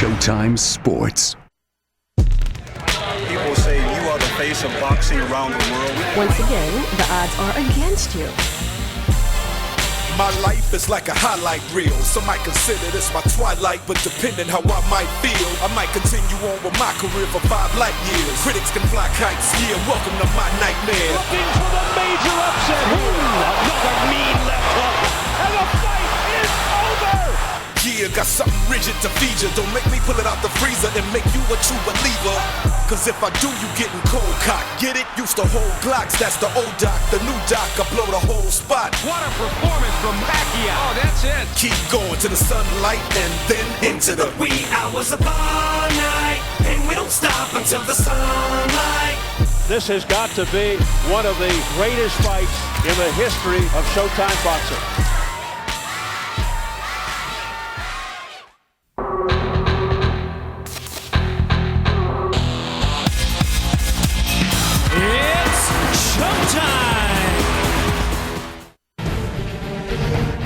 Showtime Sports. People say you are the face of boxing around the world. Once again, the odds are against you. My life is like a highlight reel. Some might consider this my twilight, but depending how I might feel, I might continue on with my career for 5 light years. Critics can fly kites, yeah, welcome to my nightmare. Looking for the major upset. Another mean left hook, and the fight is over. Yeah, got something rigid to feed you. Don't make me pull it out the freezer and make you a true believer. Cause if I do, you getting cold cock. Get it? Used to hold Glocks, that's the old doc. The new doc, I blow the whole spot. What a performance from Pacquiao. Oh, that's it. Keep going to the sunlight and then into the wee hours of all night. And we don't stop until the sunlight. This has got to be one of the greatest fights in the history of Showtime boxing.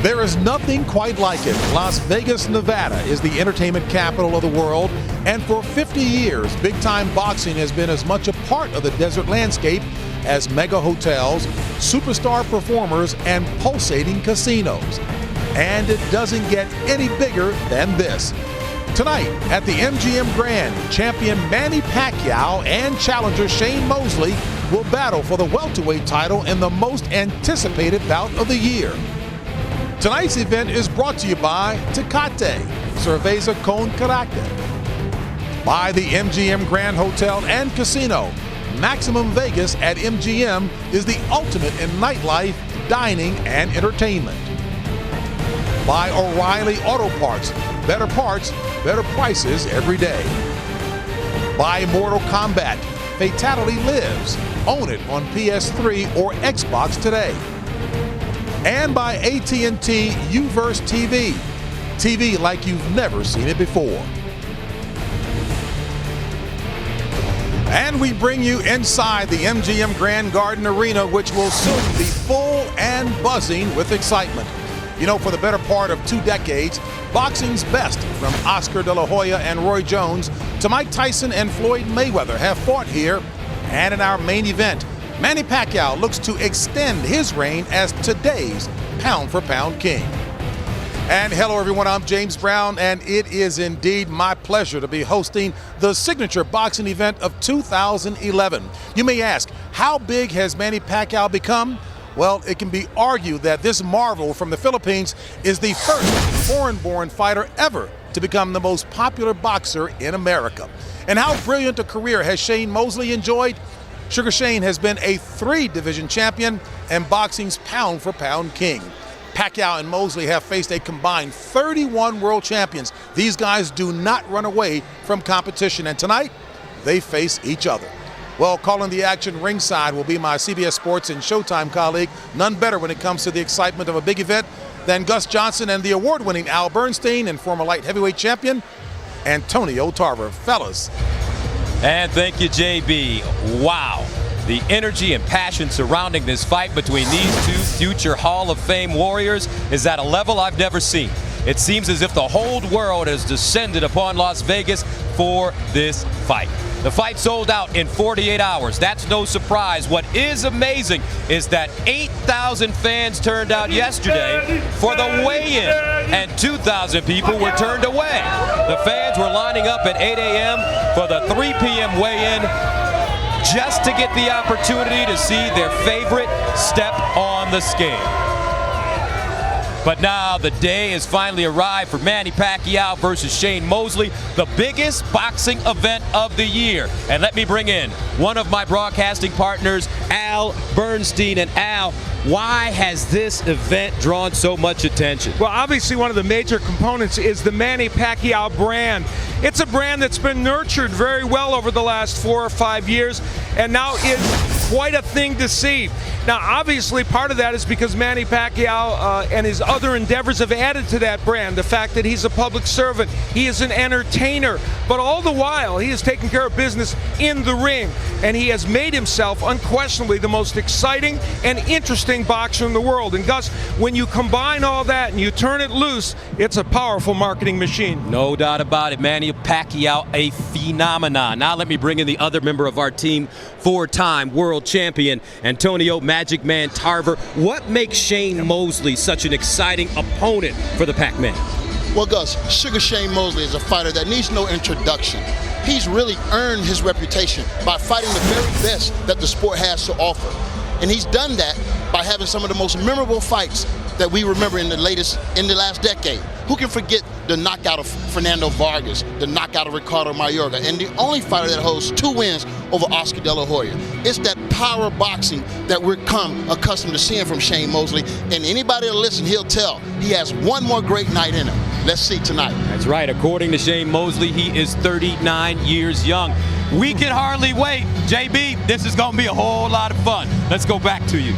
There is nothing quite like it. Las Vegas, Nevada is the entertainment capital of the world, and for 50 years, big-time boxing has been as much a part of the desert landscape as mega hotels, superstar performers, and pulsating casinos. And it doesn't get any bigger than this. Tonight at the MGM Grand, champion Manny Pacquiao and challenger Shane Mosley will battle for the welterweight title in the most anticipated bout of the year. Tonight's event is brought to you by Tecate, Cerveza con Carácter, by the MGM Grand Hotel and Casino. Maximum Vegas at MGM is the ultimate in nightlife, dining, and entertainment. By O'Reilly Auto Parts, better prices every day. By Mortal Kombat, Fatality Lives. Own it on PS3 or Xbox today. And by AT&T Uverse TV. TV like you've never seen it before. And we bring you inside the MGM Grand Garden Arena, which will soon be full and buzzing with excitement. You know, for the better part of 2 decades, boxing's best, from Oscar de la Hoya and Roy Jones to Mike Tyson and Floyd Mayweather, have fought here. And in our main event, Manny Pacquiao looks to extend his reign as today's pound-for-pound king. And hello, everyone. I'm James Brown, and it is indeed my pleasure to be hosting the signature boxing event of 2011. You may ask, how big has Manny Pacquiao become? Well, it can be argued that this marvel from the Philippines is the first foreign-born fighter ever to become the most popular boxer in America. And how brilliant a career has Shane Mosley enjoyed? Sugar Shane has been a 3-division champion and boxing's pound-for-pound king. Pacquiao and Mosley have faced a combined 31 world champions. These guys do not run away from competition, and tonight, they face each other. Well, calling the action ringside will be my CBS Sports and Showtime colleague. None better when it comes to the excitement of a big event than Gus Johnson and the award-winning Al Bernstein and former light heavyweight champion Antonio Tarver. Fellas. And thank you, JB. Wow. The energy and passion surrounding this fight between these two future Hall of Fame warriors is at a level I've never seen. It seems as if the whole world has descended upon Las Vegas for this fight. The fight sold out in 48 hours. That's no surprise. What is amazing is that 8,000 fans turned out yesterday for the weigh-in, and 2,000 people were turned away. The fans were lining up at 8 a.m. for the 3 p.m. weigh-in just to get the opportunity to see their favorite step on the scale. But now the day has finally arrived for Manny Pacquiao versus Shane Mosley, the biggest boxing event of the year. And let me bring in one of my broadcasting partners, Al Bernstein. And Al, why has this event drawn so much attention? Well, obviously one of the major components is the Manny Pacquiao brand. It's a brand that's been nurtured very well over the last 4 or 5 years, and now is quite a thing to see. Now, obviously, part of that is because Manny Pacquiao and his other endeavors have added to that brand. The fact that he's a public servant, he is an entertainer, but all the while, he is taking care of business in the ring, and he has made himself unquestionably the most exciting and interesting boxer in the world. And Gus, when you combine all that and you turn it loose, it's a powerful marketing machine. No doubt about it. Manny Pacquiao, a phenomenon. Now let me bring in the other member of our team, four-time world champion, Antonio Magic Man Tarver. What makes Shane Mosley such an exciting opponent for the Pac-Man? Well, Gus, Sugar Shane Mosley is a fighter that needs no introduction. He's really earned his reputation by fighting the very best that the sport has to offer. And he's done that by having some of the most memorable fights that we remember in the last decade. Who can forget the knockout of Fernando Vargas, the knockout of Ricardo Mayorga, and the only fighter that holds 2 wins over Oscar De La Hoya. It's that power boxing that we're accustomed to seeing from Shane Mosley, and anybody that listens, he'll tell he has one more great night in him. Let's see tonight. That's right. According to Shane Mosley, he is 39 years young. We can hardly wait. JB, this is going to be a whole lot of fun. Let's go back to you.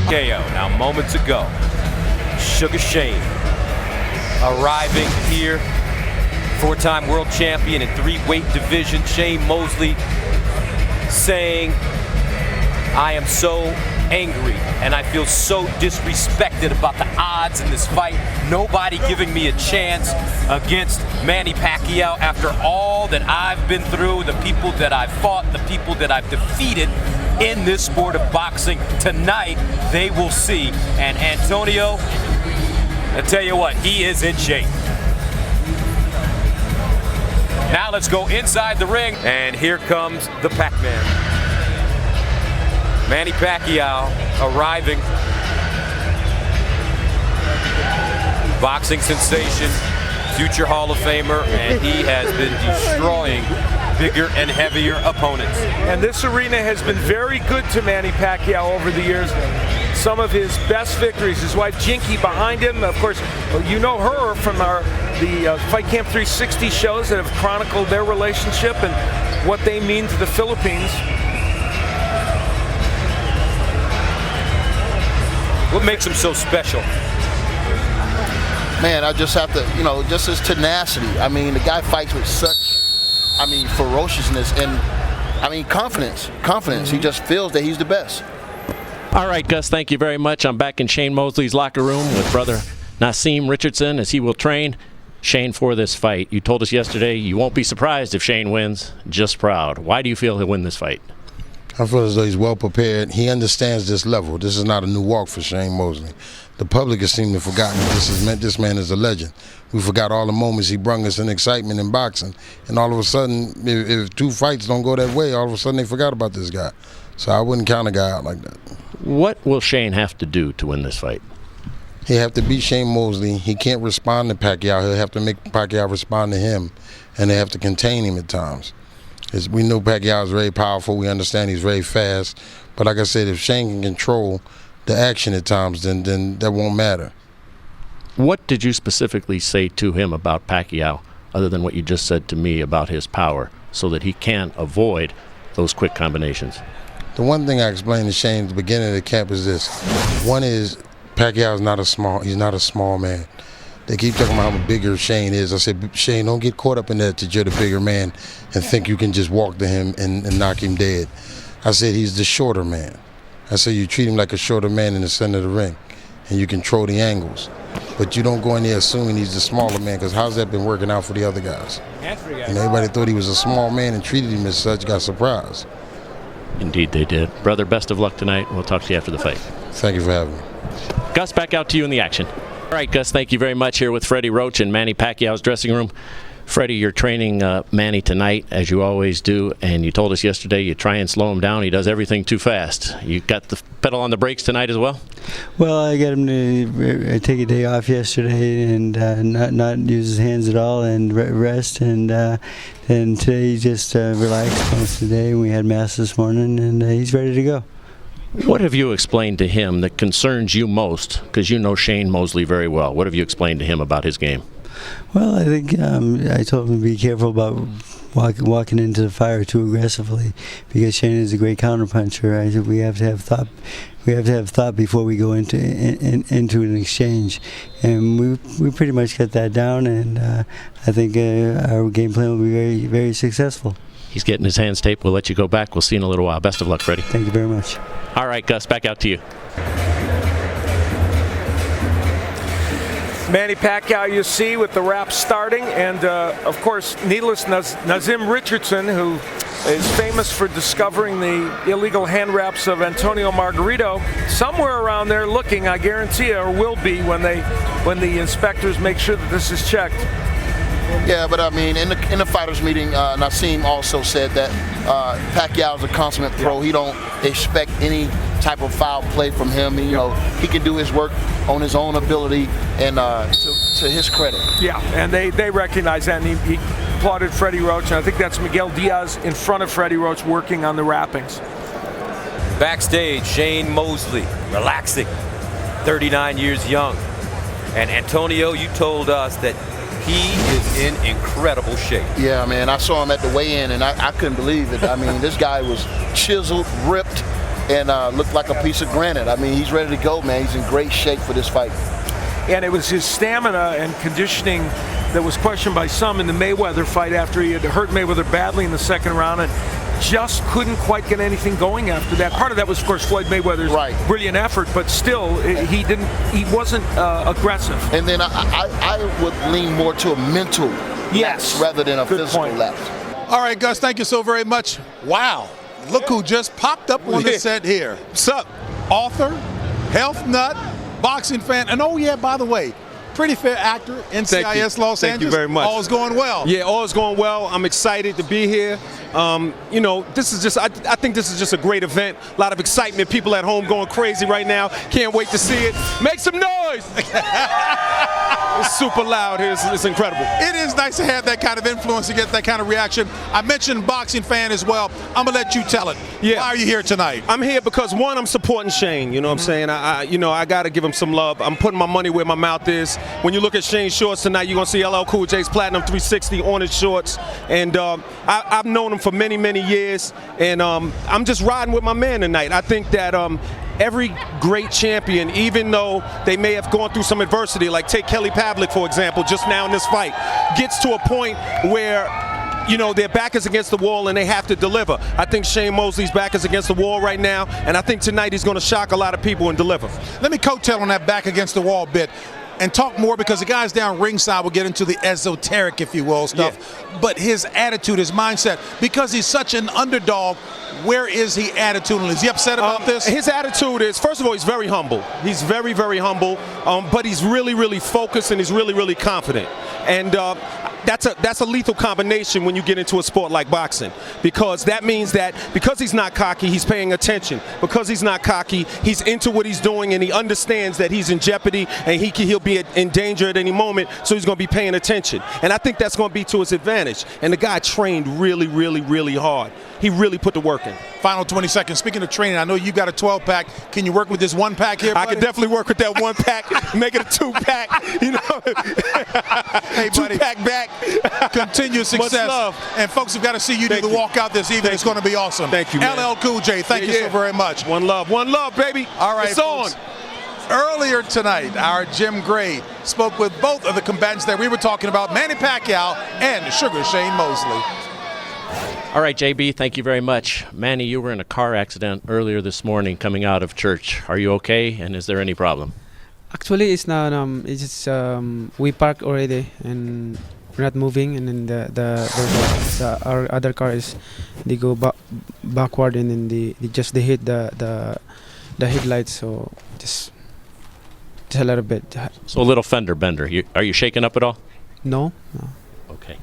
KO. Now, moments ago, Sugar Shane arriving here, 4-time world champion in 3-weight division. Shane Mosley saying, I am so angry and I feel so disrespected about the odds in this fight. Nobody giving me a chance against Manny Pacquiao after all that I've been through, the people that I've fought, the people that I've defeated in this sport of boxing. Tonight, they will see. And Antonio, I tell you what, he is in shape. Now let's go inside the ring, and here comes the Pac-Man. Manny Pacquiao arriving. Boxing sensation, future Hall of Famer, and he has been destroying bigger and heavier opponents. And this arena has been very good to Manny Pacquiao over the years. Some of his best victories, his wife Jinky behind him. Of course, you know her from the Fight Camp 360 shows that have chronicled their relationship and what they mean to the Philippines. What makes him so special? Man, I just have to, just his tenacity. I mean, the guy fights with such, ferociousness and, confidence. He just feels that he's the best. All right, Gus, thank you very much. I'm back in Shane Mosley's locker room with brother Naseem Richardson as he will train Shane for this fight. You told us yesterday you won't be surprised if Shane wins, just proud. Why do you feel he'll win this fight? I feel as though he's well prepared. He understands this level. This is not a new walk for Shane Mosley. The public has seemed to have forgotten that this man is a legend. We forgot all the moments he brought us in excitement in boxing. And all of a sudden, if 2 fights don't go that way, all of a sudden they forgot about this guy. So I wouldn't count a guy out like that. What will Shane have to do to win this fight? He'll have to beat Shane Mosley. He can't respond to Pacquiao. He'll have to make Pacquiao respond to him. And they have to contain him at times. We know Pacquiao is very powerful. We understand he's very fast. But like I said, if Shane can control the action at times, then that won't matter. What did you specifically say to him about Pacquiao, other than what you just said to me about his power, so that he can avoid those quick combinations? The one thing I explained to Shane at the beginning of the camp is this. One is Pacquiao is not a small man. They keep talking about how bigger Shane is. I said, Shane, don't get caught up in that you're the bigger man and think you can just walk to him and knock him dead. I said, he's the shorter man. I said, you treat him like a shorter man in the center of the ring, and you control the angles. But you don't go in there assuming he's the smaller man, because how's that been working out for the other guys? And everybody thought he was a small man and treated him as such, got surprised. Indeed they did. Brother, best of luck tonight. We'll talk to you after the fight. Thank you for having me. Gus, back out to you in the action. All right, Gus, thank you very much here with Freddie Roach in Manny Pacquiao's dressing room. Freddie, you're training Manny tonight, as you always do, and you told us yesterday you try and slow him down. He does everything too fast. You got the pedal on the brakes tonight as well? Well, I got him to take a day off yesterday and not use his hands at all and rest, and today he just relaxed most of the day. We had mass this morning, and he's ready to go. What have you explained to him that concerns you most? Because you know Shane Mosley very well. What have you explained to him about his game? Well, I think I told him to be careful about walking into the fire too aggressively, because Shane is a great counterpuncher. I said we have to have thought. We have to have thought before we go into an exchange, and we pretty much got that down. And I think our game plan will be very, very successful. He's getting his hands taped. We'll let you go back. We'll see you in a little while. Best of luck, Freddie. Thank you very much. All right, Gus, back out to you. Manny Pacquiao, you see, with the rap starting, and of course, needless Nazim Richardson, who is famous for discovering the illegal hand wraps of Antonio Margarito, somewhere around there looking, I guarantee you, or will be when the inspectors make sure that this is checked. Yeah, but I mean, in the fighters meeting, Nassim also said that Pacquiao is a consummate pro. He don't expect any type of foul play from him. You know, he can do his work on his own ability and to his credit. Yeah, and they recognize that, and he applauded Freddie Roach, and I think that's Miguel Diaz in front of Freddie Roach working on the wrappings. Backstage, Shane Mosley, relaxing, 39 years young. And Antonio, you told us that he is in incredible shape. Yeah, man, I saw him at the weigh-in, and I couldn't believe it. I mean, this guy was chiseled, ripped, and looked like a piece of granite. I mean, he's ready to go, man. He's in great shape for this fight. And it was his stamina and conditioning that was questioned by some in the Mayweather fight after he had hurt Mayweather badly in the second round and just couldn't quite get anything going after that. Part of that was, of course, Floyd Mayweather's brilliant effort, but still, he wasn't aggressive. And then I would lean more to a mental lapse rather than a physical lapse. All right, Gus, thank you so very much. Wow, look who just popped up on the set here. What's up? Author, health nut, boxing fan, and oh yeah, by the way, pretty fair actor, NCIS Los Angeles. Thank you very much. All's going well. Yeah, all is going well. I'm excited to be here. You know, this is just, I think this is just a great event. A lot of excitement. People at home going crazy right now. Can't wait to see it. Make some noise. It's super loud here. It's incredible. It is nice to have that kind of influence, to get that kind of reaction. I mentioned boxing fan as well. I'm going to let you tell it. Yeah. Why are you here tonight? I'm here because, one, I'm supporting Shane. You know what I'm saying? I got to give him some love. I'm putting my money where my mouth is. When you look at Shane's shorts tonight, you're going to see LL Cool J's Platinum 360 on his shorts. And I've known him for many, many years. And I'm just riding with my man tonight. I think that every great champion, even though they may have gone through some adversity, like take Kelly Pavlik, for example, just now in this fight, gets to a point where, you know, their back is against the wall and they have to deliver. I think Shane Mosley's back is against the wall right now, and I think tonight he's going to shock a lot of people and deliver. Let me coattail on that back against the wall bit and talk more, because the guys down ringside will get into the esoteric, if you will, stuff. Yeah. But his attitude, his mindset, because he's such an underdog, where is he attitudinally? Is he upset about this? His attitude is, first of all, he's very humble. He's very, very humble, but he's really, really focused, and he's really, really confident. And that's a lethal combination when you get into a sport like boxing, because that means that because he's not cocky, he's paying attention. Because he's not cocky, he's into what he's doing, and he understands that he's in jeopardy and he'll be in danger at any moment, so he's going to be paying attention. And I think that's going to be to his advantage. And the guy trained really, really, really hard. He really put the work in. Final 20 seconds. Speaking of training, I know you got a 12-pack. Can you work with this 1-pack here, buddy? I can definitely work with that 1-pack, make it a 2-pack, you know. Hey, buddy. 2-pack back. Continued success. Much love. And folks have got to see you do the walkout this evening. It's going to be awesome. Thank you, man. LL Cool J, thank you so very much. One love, baby. All right, it's folks. on. Earlier tonight, our Jim Gray spoke with both of the combatants that we were talking about, Manny Pacquiao and Sugar Shane Mosley. All right, JB, thank you very much. Manny, you were in a car accident earlier this morning coming out of church. Are you okay, and is there any problem? Actually, it's not. It's just we parked already, and we're not moving. And then our other car is they go backward, and then they hit the headlights. So just a little bit. So a little fender bender. Are you shaken up at all? No. Okay.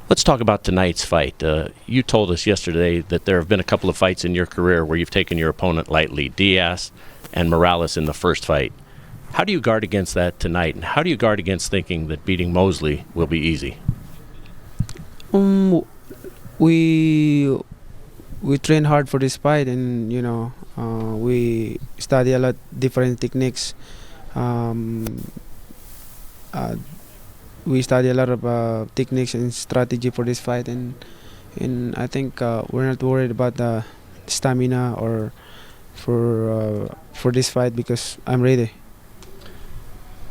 Let's talk about tonight's fight. You told us yesterday that there have been a couple of fights in your career where you've taken your opponent lightly, Diaz and Morales in the first fight. How do you guard against that tonight, and how do you guard against thinking that beating Mosley will be easy? We train hard for this fight, and We study a lot different techniques. We study a lot of techniques and strategy for this fight, and I think we're not worried about the stamina or for this fight because I'm ready.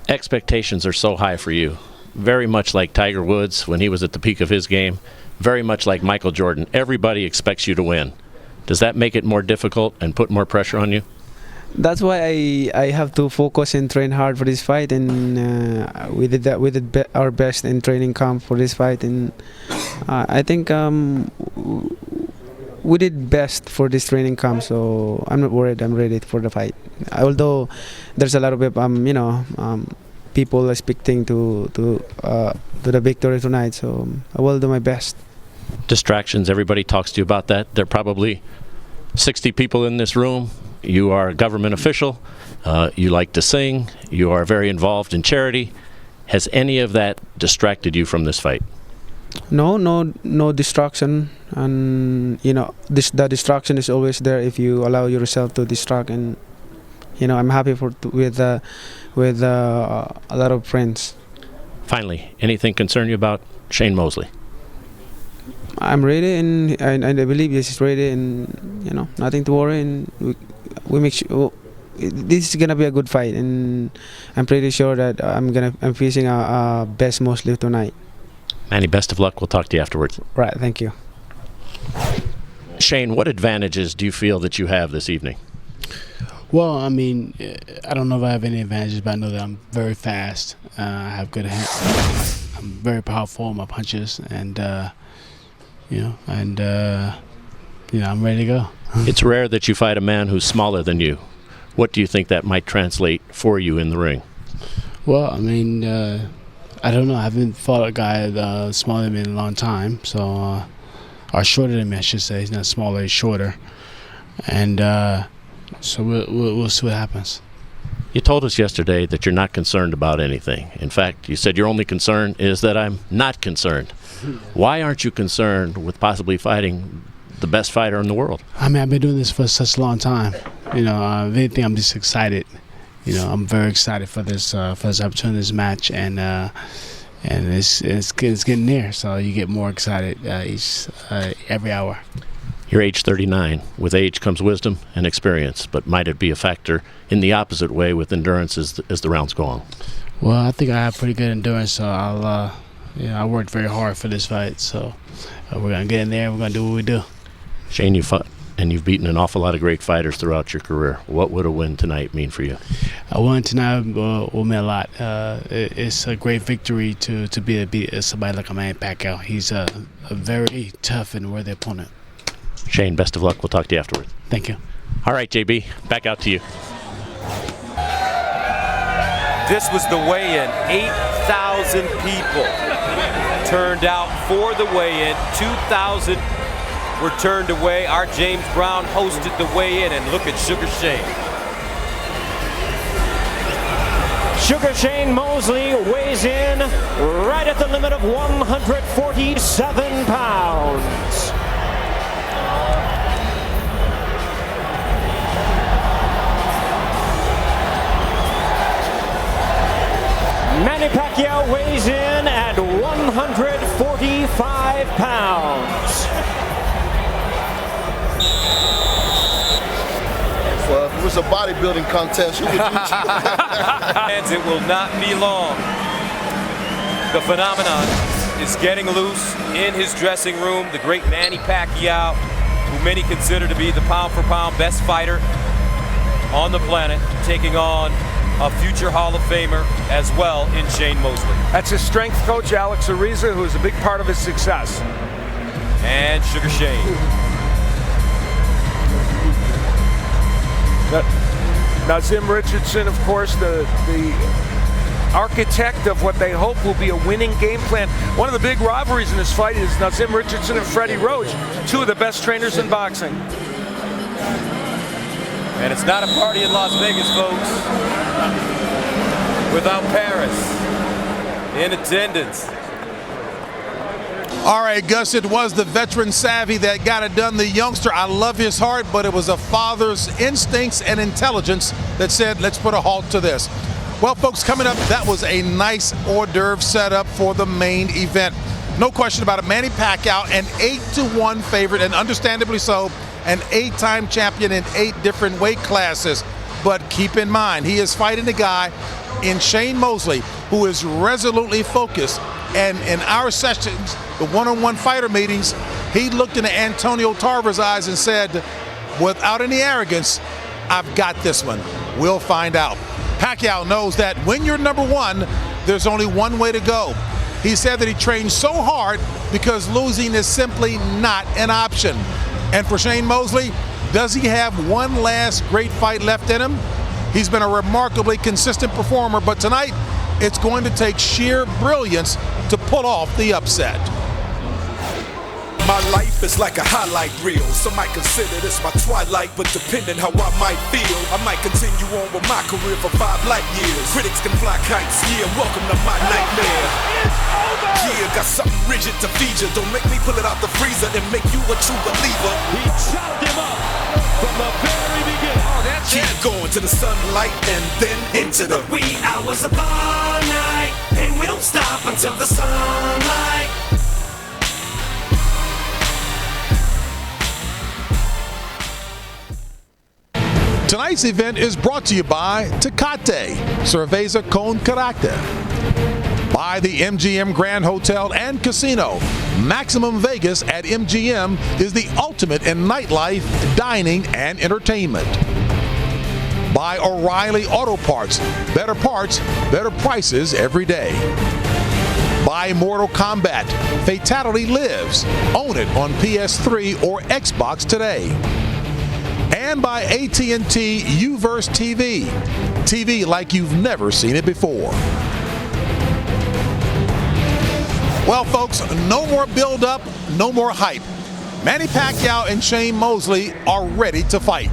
Expectations are so high for you, very much like Tiger Woods when he was at the peak of his game, very much like Michael Jordan. Everybody expects you to win. Does that make it more difficult and put more pressure on you? That's why I have to focus and train hard for this fight, and we did that. We did our best in training camp for this fight, and I think we did best for this training camp. So I'm not worried. I'm ready for the fight. Although there's a lot of people expecting to the victory tonight, so I will do my best. Distractions. Everybody talks to you about that. There are probably 60 people in this room. You are a government official. You like to sing. You are very involved in charity. Has any of that distracted you from this fight? No distraction. And the distraction is always there if you allow yourself to distract. And I'm happy with a lot of friends. Finally, anything concern you about Shane Mosley? I'm ready, and I believe this is ready, and nothing to worry, and we make sure this is gonna be a good fight, and I'm pretty sure that I'm facing a best Mosley tonight. Manny, best of luck. We'll talk to you afterwards. Right, thank you. Shane, what advantages do you feel that you have this evening? Well, I mean, I don't know if I have any advantages, but I know that I'm very fast. I have good hands. I'm very powerful in my punches, and I'm ready to go. It's rare that you fight a man who's smaller than you. What do you think that might translate for you in the ring? Well, I mean, I don't know. I haven't fought a guy smaller than me in a long time, so or shorter than me, I should say. He's not smaller, he's shorter, and so we'll see what happens. You told us yesterday that you're not concerned about anything. In fact, you said your only concern is that I'm not concerned. Why aren't you concerned with possibly fighting the best fighter in the world? I mean, I've been doing this for such a long time. If anything, I'm just excited. I'm very excited for this opportunity, this match, and it's getting near. So you get more excited every hour. You're age 39. With age comes wisdom and experience, but might it be a factor in the opposite way with endurance as the rounds go on? Well, I think I have pretty good endurance, so I worked very hard for this fight. So we're gonna get in there and we're gonna do what we do. Shane, you fought and you've beaten an awful lot of great fighters throughout your career. What would a win tonight mean for you? A win tonight will mean a lot. It's a great victory to beat somebody like a Manny Pacquiao. He's a very tough and worthy opponent. Shane, best of luck. We'll talk to you afterwards. Thank you. All right, JB, back out to you. This was the weigh-in. 8,000 people turned out for the weigh-in. 2,000 were turned away. Our James Brown hosted the weigh-in, and look at Sugar Shane. Sugar Shane Mosley weighs in right at the limit of 147 pounds. Manny Pacquiao weighs in at 145 pounds. Well, if it was a bodybuilding contest, who would you And it will not be long. The phenomenon is getting loose in his dressing room. The great Manny Pacquiao, who many consider to be the pound-for-pound best fighter on the planet, taking on a future Hall of Famer as well in Shane Mosley. That's his strength coach, Alex Ariza, who is a big part of his success. And Sugar Shane. Nazim Richardson, of course, the architect of what they hope will be a winning game plan. One of the big rivalries in this fight is Nazim Richardson and Freddie Roach, two of the best trainers in boxing. And it's not a party in Las Vegas, folks, without Paris in attendance. All right, Gus, it was the veteran savvy that got it done. The youngster, I love his heart, but it was a father's instincts and intelligence that said, let's put a halt to this. Well, folks, coming up, that was a nice hors d'oeuvre setup for the main event. No question about it. Manny Pacquiao, an 8-1 favorite, and understandably so, an 8-time champion in 8 different weight classes. But keep in mind, he is fighting a guy in Shane Mosley who is resolutely focused. And in our sessions, the one-on-one fighter meetings, he looked into Antonio Tarver's eyes and said, without any arrogance, I've got this one. We'll find out. Pacquiao knows that when you're number one, there's only one way to go. He said that he trained so hard because losing is simply not an option. And for Shane Mosley, does he have one last great fight left in him? He's been a remarkably consistent performer, but tonight it's going to take sheer brilliance to pull off the upset. My life is like a highlight reel. Some might consider this my twilight, but depending how I might feel, I might continue on with my career for 5 light years. Critics can fly kites, yeah, welcome to my nightmare. Yeah, got something rigid to feed you. Don't make me pull it out the freezer and make you a true believer. He chopped him up from the very beginning. Oh, that's Keep going to the sunlight and then into the wee hours of the night, and we don't stop until the sunlight. Tonight's event is brought to you by Tecate, Cerveza con Carácter. By the MGM Grand Hotel and Casino. Maximum Vegas at MGM is the ultimate in nightlife, dining, and entertainment. By O'Reilly Auto Parts. Better parts, better prices every day. By Mortal Kombat. Fatality lives. Own it on PS3 or Xbox today. And by AT&T UVerse TV. TV like you've never seen it before. Well, folks, no more build-up, no more hype. Manny Pacquiao and Shane Mosley are ready to fight.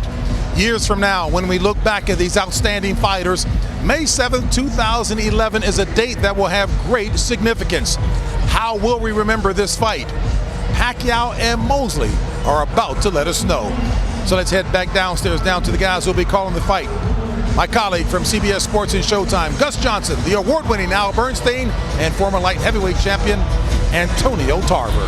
Years from now, when we look back at these outstanding fighters, May 7th, 2011 is a date that will have great significance. How will we remember this fight? Pacquiao and Mosley are about to let us know. So let's head back downstairs, down to the guys who will be calling the fight. My colleague from CBS Sports and Showtime, Gus Johnson, the award-winning Al Bernstein, and former light heavyweight champion, Antonio Tarver.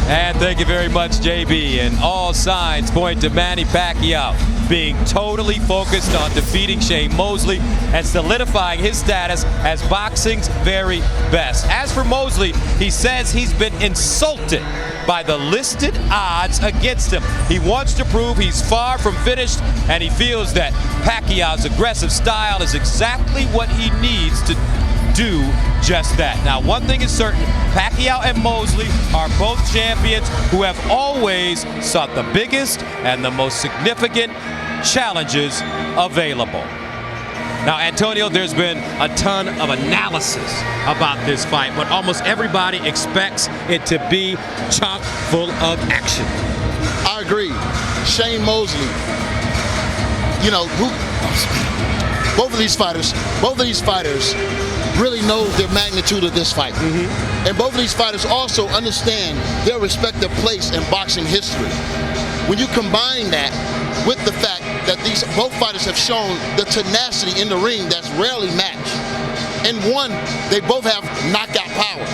And thank you very much, JB. And all signs point to Manny Pacquiao being totally focused on defeating Shane Mosley and solidifying his status as boxing's very best. As for Mosley, he says he's been insulted by the listed odds against him. He wants to prove he's far from finished, and he feels that Pacquiao's aggressive style is exactly what he needs to do just that. Now, one thing is certain, Pacquiao and Mosley are both champions who have always sought the biggest and the most significant challenges available. Now, Antonio, there's been a ton of analysis about this fight, but almost everybody expects it to be chock full of action. I agree. Shane Mosley, you know, both of these fighters really know the magnitude of this fight. And both of these fighters also understand their respective place in boxing history. When you combine that with the fact that both fighters have shown the tenacity in the ring that's rarely matched. And one, they both have knockout power.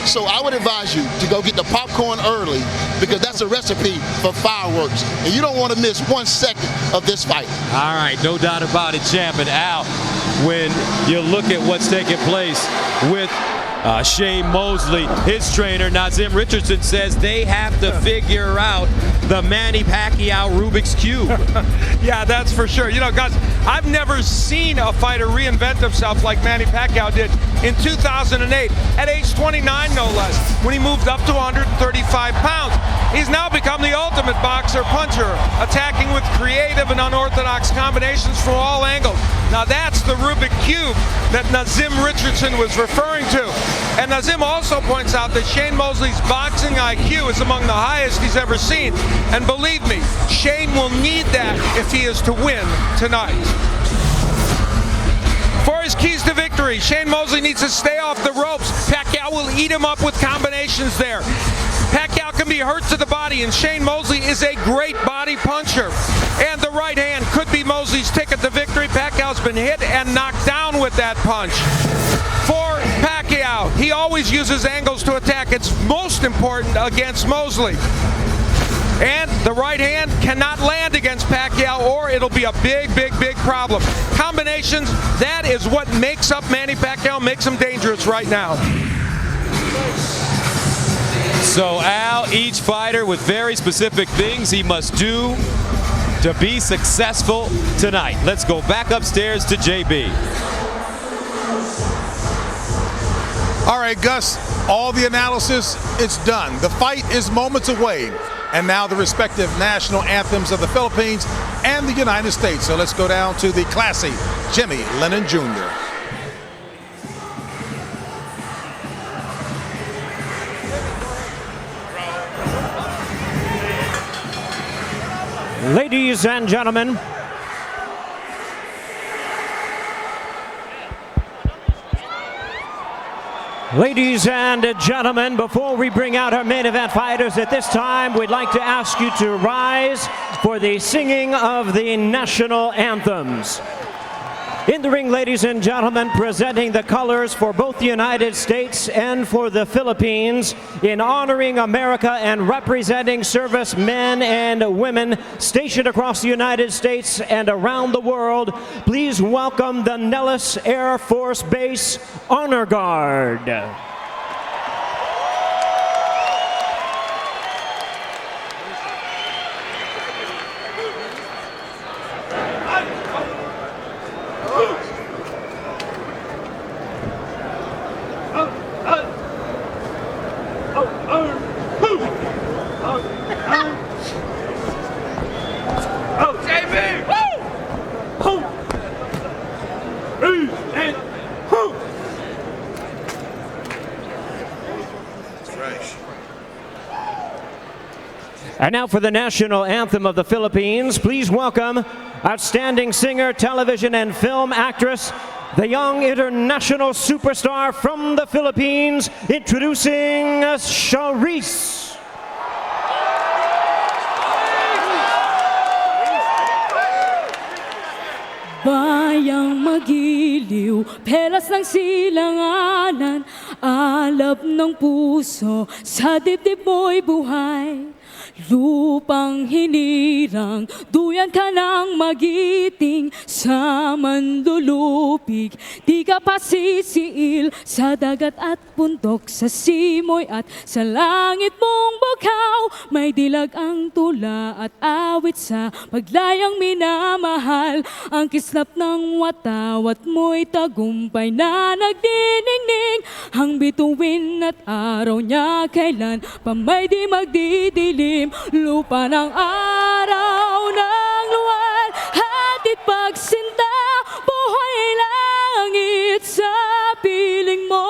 So I would advise you to go get the popcorn early, because that's a recipe for fireworks. And you don't want to miss 1 second of this fight. All right, no doubt about it, champ. And Al, when you look at what's taking place with Shane Mosley, his trainer Nazim Richardson says they have to figure out the Manny Pacquiao Rubik's Cube. Yeah, that's for sure. You know, guys, I've never seen a fighter reinvent himself like Manny Pacquiao did in 2008, at age 29 no less, when he moved up to 135 pounds. He's now become the ultimate boxer puncher, attacking with creative and unorthodox combinations from all angles. Now that's the Rubik Cube that Nazim Richardson was referring to. And Nazim also points out that Shane Mosley's boxing IQ is among the highest he's ever seen. And believe me, Shane will need that if he is to win tonight. For his keys to victory. Shane Mosley needs to stay off the ropes. Pacquiao will eat him up with combinations there. Pacquiao can be hurt to the body, and Shane Mosley is a great body puncher. And the right hand could be Mosley's ticket to victory. Pacquiao's been hit and knocked down with that punch. For Pacquiao, he always uses angles to attack. It's most important against Mosley. And the right hand cannot land against Pacquiao, or it'll be a big, big, big problem. Combinations, that is what makes up Manny Pacquiao, makes him dangerous right now. So Al, each fighter with very specific things he must do to be successful tonight. Let's go back upstairs to JB. All right, Gus, all the analysis, it's done. The fight is moments away. And now the respective national anthems of the Philippines and the United States. So let's go down to the classy Jimmy Lennon Jr. Ladies and gentlemen, before we bring out our main event fighters at this time, we'd like to ask you to rise for the singing of the national anthems. In the ring, ladies and gentlemen, presenting the colors for both the United States and for the Philippines, in honoring America and representing servicemen and women stationed across the United States and around the world, please welcome the Nellis Air Force Base Honor Guard. And now for the national anthem of the Philippines, please welcome outstanding singer, television, and film actress, the young international superstar from the Philippines, introducing Charisse. Bayang magiliw, pelas ng silanganan, alab ng puso, sa dibdib mo'y buhay. Lupang hinirang, duyan ka ng magiting, sa manlulupig, di ka pasisiil, sa dagat at bundok, sa simoy at sa langit mong bukaw. May dilag ang tula at awit sa paglayang minamahal, ang kislap ng watawat mo'y tagumpay na nagdiningning, ang bituin at araw niya kailan pa may di magdidilim. Lupa ng araw ng luwal, hatid pagsinta, buhay langit sa piling mo.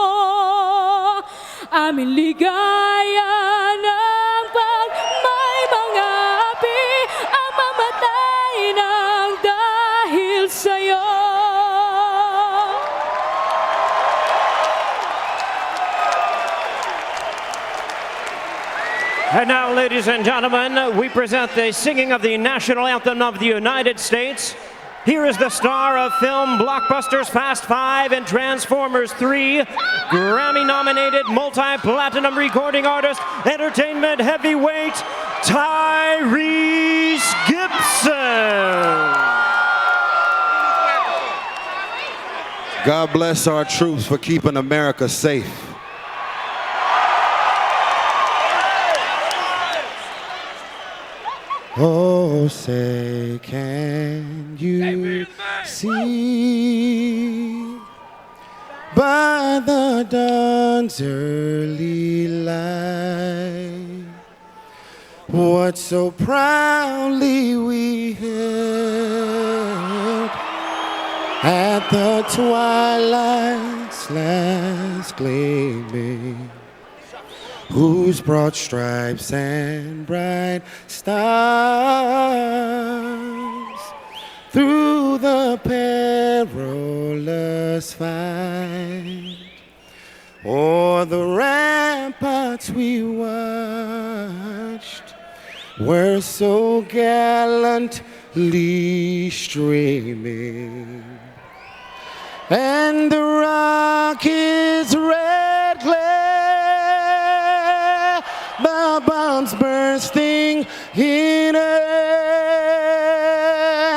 Amin ligaya ng pag may mga api, ang mamatay ng dahil sa'yo. And now, ladies and gentlemen, we present the singing of the national anthem of the United States. Here is the star of film blockbusters Fast 5 and Transformers 3, Grammy-nominated multi-platinum recording artist, entertainment heavyweight, Tyrese Gibson. God bless our troops for keeping America safe. Oh, say, can you see by the dawn's early light what so proudly we held at the twilight's last gleaming, whose broad stripes and bright stars through the perilous fight, o'er the ramparts we watched were so gallantly streaming, and the rocket's red glare, the bombs bursting in air,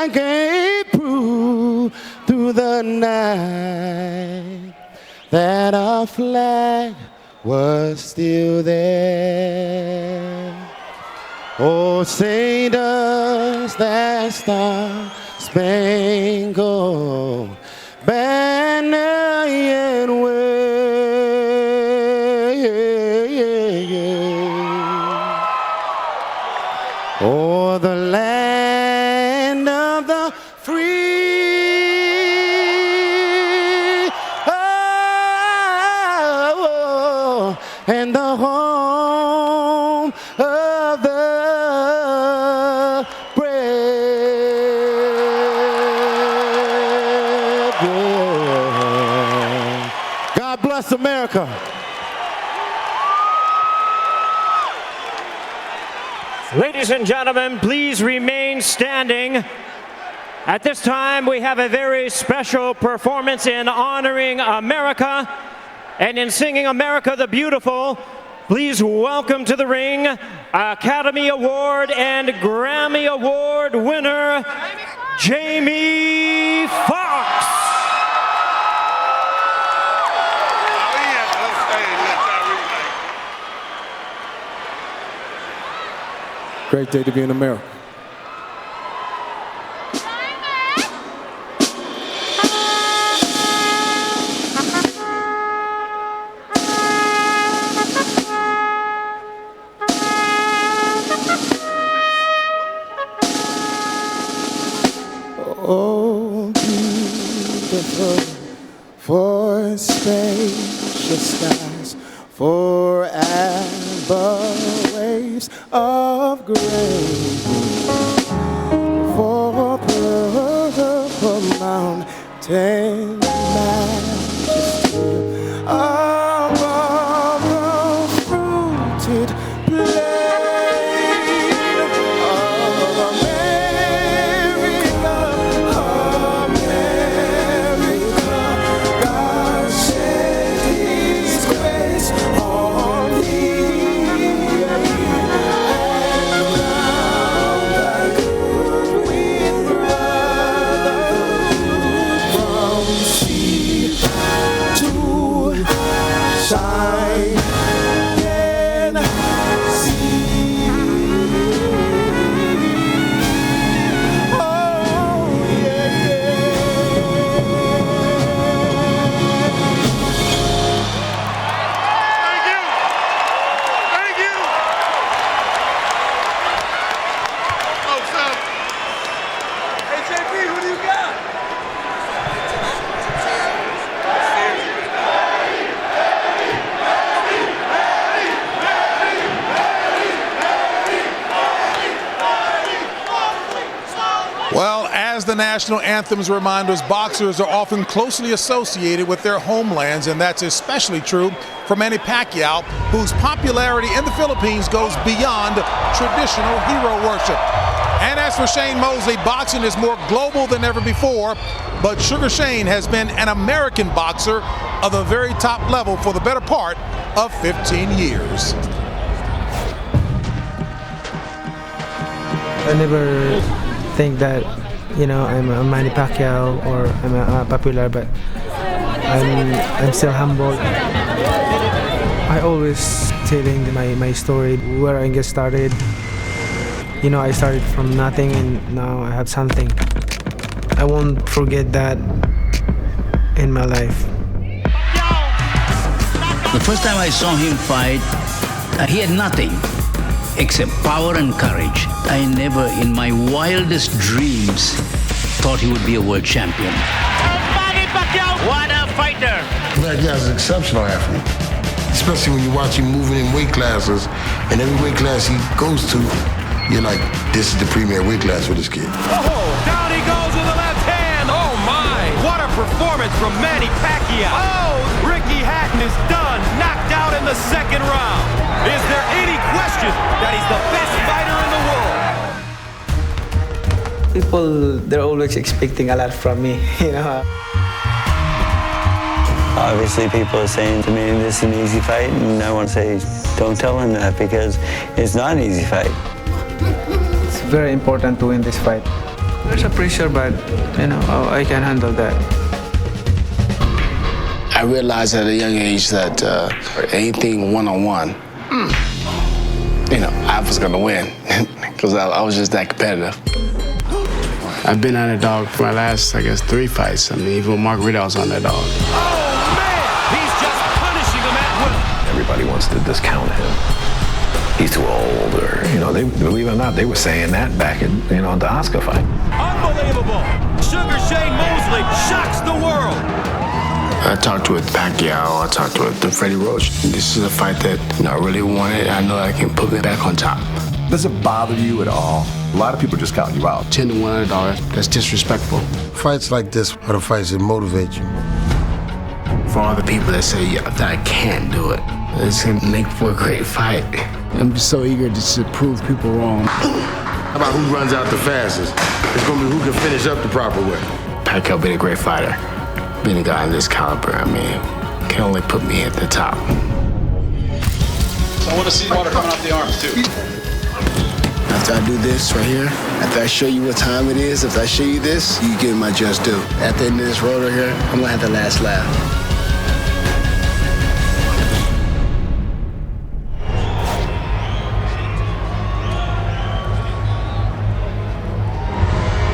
gave proof through the night that our flag was still there. Oh, say does that star-spangled banner yet wave o'er the land of the free, oh, and the home of the America. Ladies and gentlemen, please remain standing. At this time, we have a very special performance in honoring America and in singing America the Beautiful. Please welcome to the ring Academy Award and Grammy Award winner, Jamie Foxx. Great day to be in America. Oh, beautiful for spacious skies, for amber waves of grain, for purple mountain majesty, above the fruited plain of America, America. God shed His grace on thee, and crown thy good with brotherhood, from sea to shine. Well, as the national anthems remind us, boxers are often closely associated with their homelands, and that's especially true for Manny Pacquiao, whose popularity in the Philippines goes beyond traditional hero worship. And as for Shane Mosley, boxing is more global than ever before, but Sugar Shane has been an American boxer of the very top level for the better part of 15 years. I never think that, you know, I'm a Manny Pacquiao or I'm a popular, but I'm still humble. I always telling my story, where I get started. You know, I started from nothing and now I have something. I won't forget that in my life. The first time I saw him fight, he had nothing except power and courage. I never, in my wildest dreams, thought he would be a world champion. Manny Pacquiao, what a fighter! That guy's an exceptional athlete, especially when you watch him moving in weight classes, and every weight class he goes to, you're like, this is the premier weight class for this kid. Oh, down he goes with the left hand. Oh, my. What a performance from Manny Pacquiao. Oh, Ricky Hatton is done. Knocked out in the second round. Is there any question that he's the best fighter in the world? People, they're always expecting a lot from me, you know. Obviously, people are saying to me, this is an easy fight, and I want to say, don't tell them that, because it's not an easy fight. It's very important to win this fight. There's a pressure, but, you know, I can handle that. I realized at a young age that anything one-on-one, you know, I was going to win, because I was just that competitive. I've been on a dog for my last, I guess, 3 fights. I mean, even Mark Riddell's on that dog. He's just punishing him at will. Everybody wants to discount him. He's too old, or, you know, they, believe it or not, they were saying that back in, you know, the Oscar fight. Unbelievable. Sugar Shane Mosley shocks the world. I talked with Pacquiao, I talked with Freddie Roach. This is a fight that, you know, I really wanted. I know I can put me back on top. Does it bother you at all? A lot of people just count you out. 10 to $100, that's disrespectful. Fights like this are the fights that motivate you. For all the people that say that I can't do it, it's going to make for a great fight. I'm just so eager to prove people wrong. How about who runs out the fastest? It's going to be who can finish up the proper way. Pacquiao being a great fighter, being a guy in this caliber, I mean, can only put me at the top. So I want to see water coming off the arms, too. After I do this right here, after I show you what time it is, if I show you this, you get my just due. At the end of this road right here, I'm gonna have the last laugh.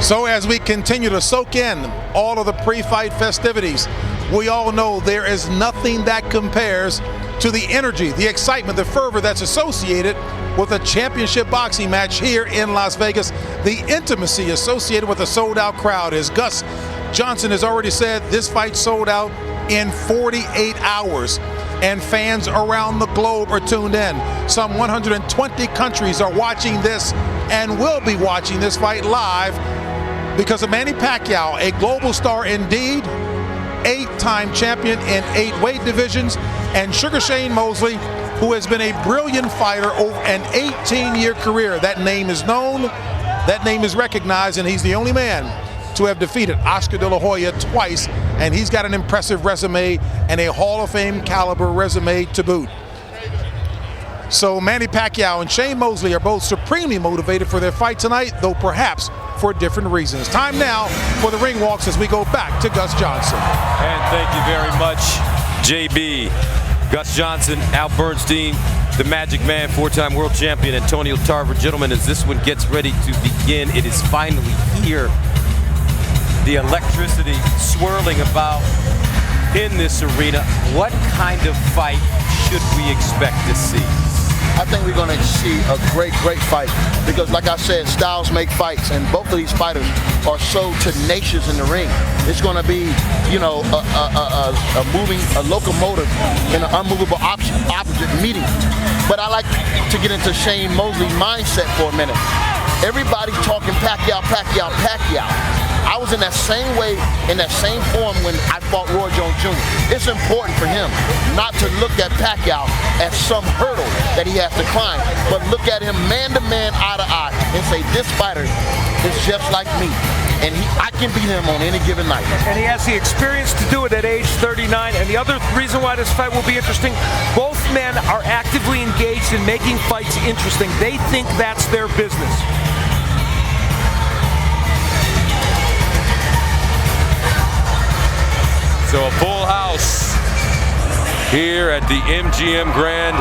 So as we continue to soak in all of the pre-fight festivities, we all know there is nothing that compares to the energy, the excitement, the fervor that's associated with a championship boxing match here in Las Vegas. The intimacy associated with a sold-out crowd, as Gus Johnson has already said, this fight sold out in 48 hours, and fans around the globe are tuned in. Some 120 countries are watching this and will be watching this fight live because of Manny Pacquiao, a global star indeed, 8-time champion in 8 weight divisions, and Sugar Shane Mosley, who has been a brilliant fighter over an 18-year career. That name is known, that name is recognized, and he's the only man to have defeated Oscar De La Hoya twice, and he's got an impressive resume and a Hall of Fame caliber resume to boot. So Manny Pacquiao and Shane Mosley are both supremely motivated for their fight tonight, though perhaps for different reasons. Time now for the ring walks as we go back to Gus Johnson. And thank you very much, JB. Gus Johnson, Al Bernstein, the Magic Man, 4-time world champion, Antonio Tarver. Gentlemen, as this one gets ready to begin, it is finally here. The electricity swirling about in this arena. What kind of fight should we expect to see? I think we're going to see a great fight because, like I said, styles make fights, and both of these fighters are so tenacious in the ring. It's going to be, you know, a locomotive in an unmovable opposite meeting. But I like to get into Shane Mosley's mindset for a minute. Everybody's talking Pacquiao, Pacquiao, Pacquiao. I was in that same way, in that same form when I fought Roy Jones Jr. It's important for him not to look at Pacquiao as some hurdle that he has to climb, but look at him man-to-man, eye-to-eye, and say, this fighter is just like me, and I can beat him on any given night. And he has the experience to do it at age 39. And the other reason why this fight will be interesting, both men are actively engaged in making fights interesting. They think that's their business. So a full house here at the MGM Grand.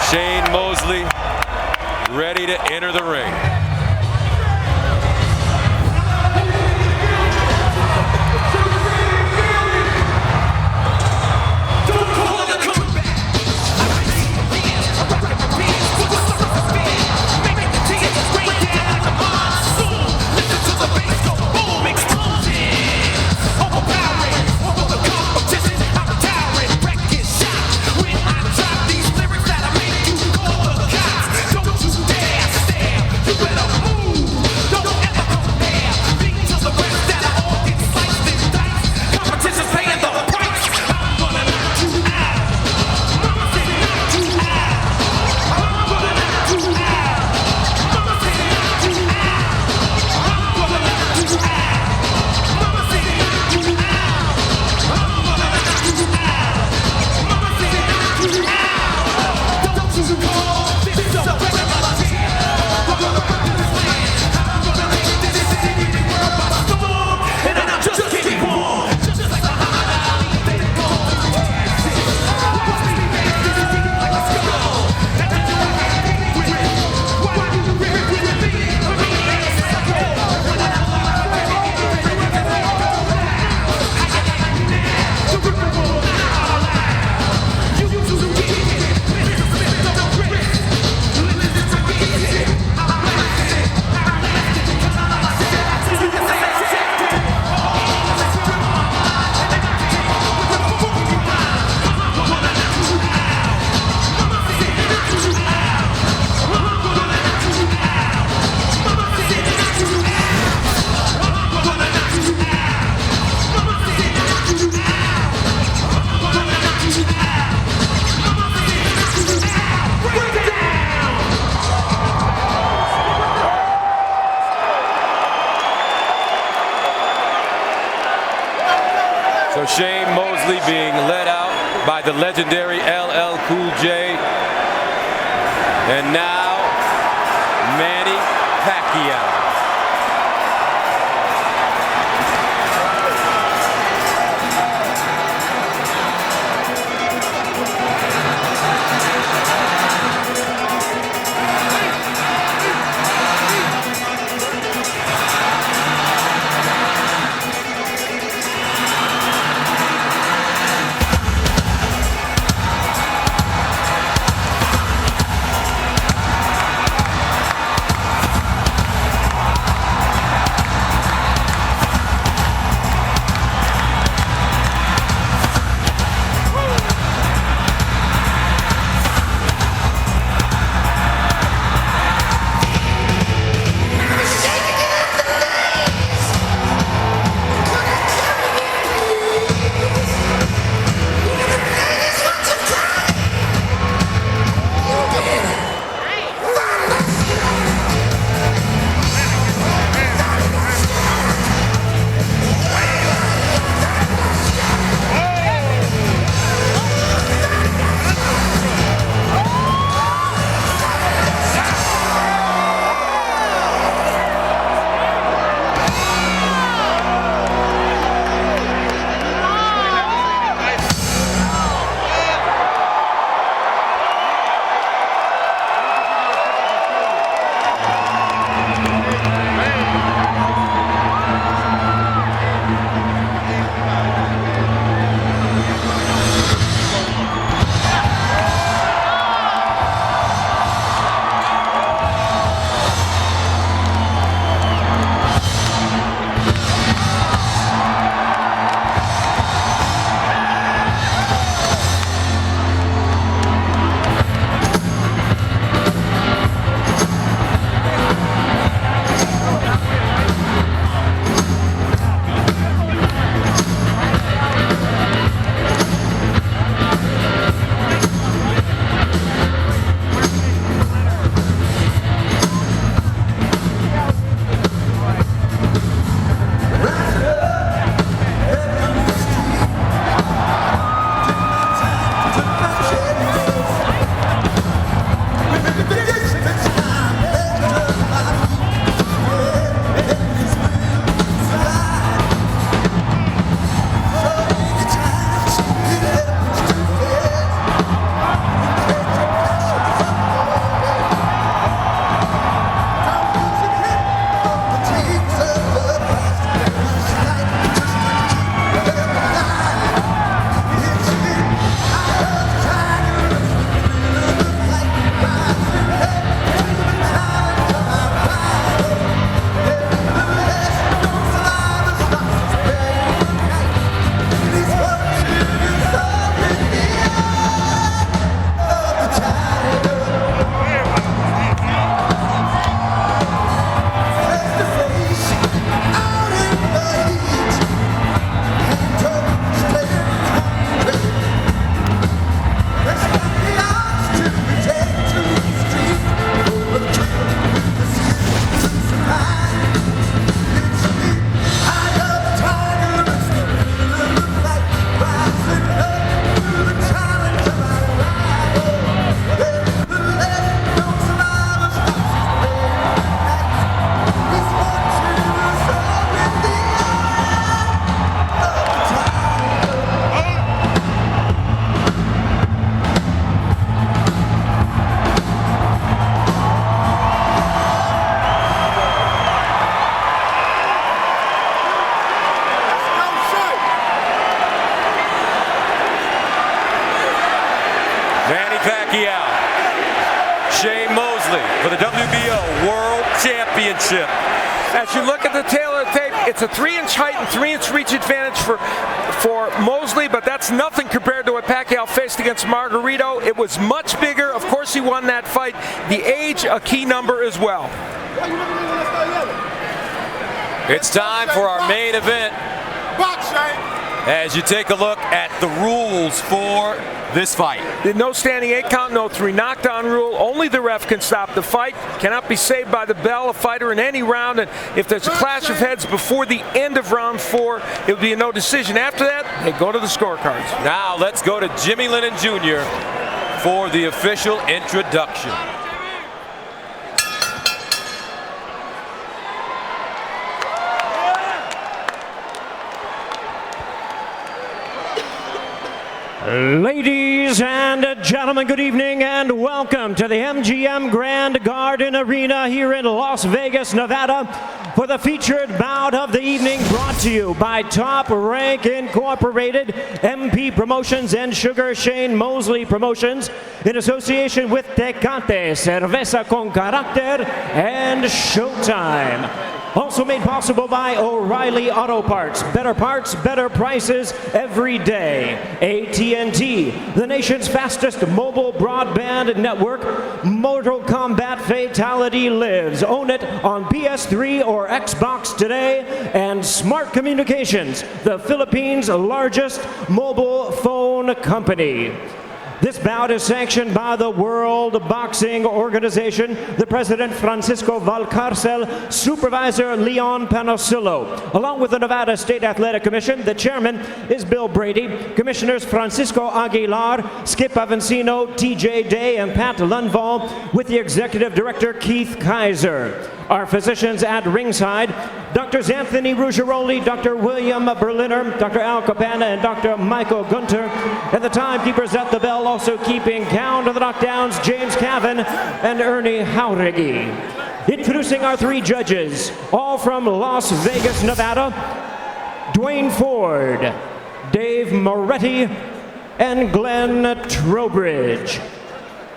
Shane Mosley ready to enter the ring. Don't you dare Mosley being led out by the legendary LL Cool J. And now, Manny Pacquiao. Mosley for the WBO World Championship. As you look at the tail of the tape, it's a 3-inch height and 3-inch reach advantage for Mosley, but that's nothing compared to what Pacquiao faced against Margarito. It was much bigger. Of course, he won that fight. The age, a key number as well. It's time for our main event. as you take a look at the rules for this fight. No standing 8 count, no 3 knockdown rule. Only the ref can stop the fight. Cannot be saved by the bell. A fighter in any round, and if there's a clash of heads before the end of round 4, it would be a no decision. After that, they go to the scorecards. Now let's go to Jimmy Lennon Jr. for the official introduction. Ladies and gentlemen, good evening and welcome to the MGM Grand Garden Arena here in Las Vegas, Nevada, for the featured bout of the evening, brought to you by Top Rank Incorporated, MP Promotions, and Sugar Shane Mosley Promotions, in association with Tecate, Cerveza con Carácter, and Showtime. Also made possible by O'Reilly Auto Parts. Better parts, better prices every day. AT&T, the nation's fastest mobile broadband network. Mortal Kombat Fatality lives. Own it on PS3 or Xbox today. And Smart Communications, the Philippines' largest mobile phone company. This bout is sanctioned by the World Boxing Organization, the President Francisco Valcarcel, Supervisor Leon Panosillo. Along with the Nevada State Athletic Commission, the Chairman is Bill Brady, Commissioners Francisco Aguilar, Skip Avancino, TJ Day, and Pat Lundvall, with the Executive Director Keith Kaiser. Our physicians at ringside, Drs. Anthony Ruggiero, Dr. William Berliner, Dr. Al Capana, and Dr. Michael Gunter. And the timekeepers at the bell, also keeping count of the knockdowns, James Cavan and Ernie Jauregui. Introducing our 3 judges, all from Las Vegas, Nevada, Dwayne Ford, Dave Moretti, and Glenn Trowbridge.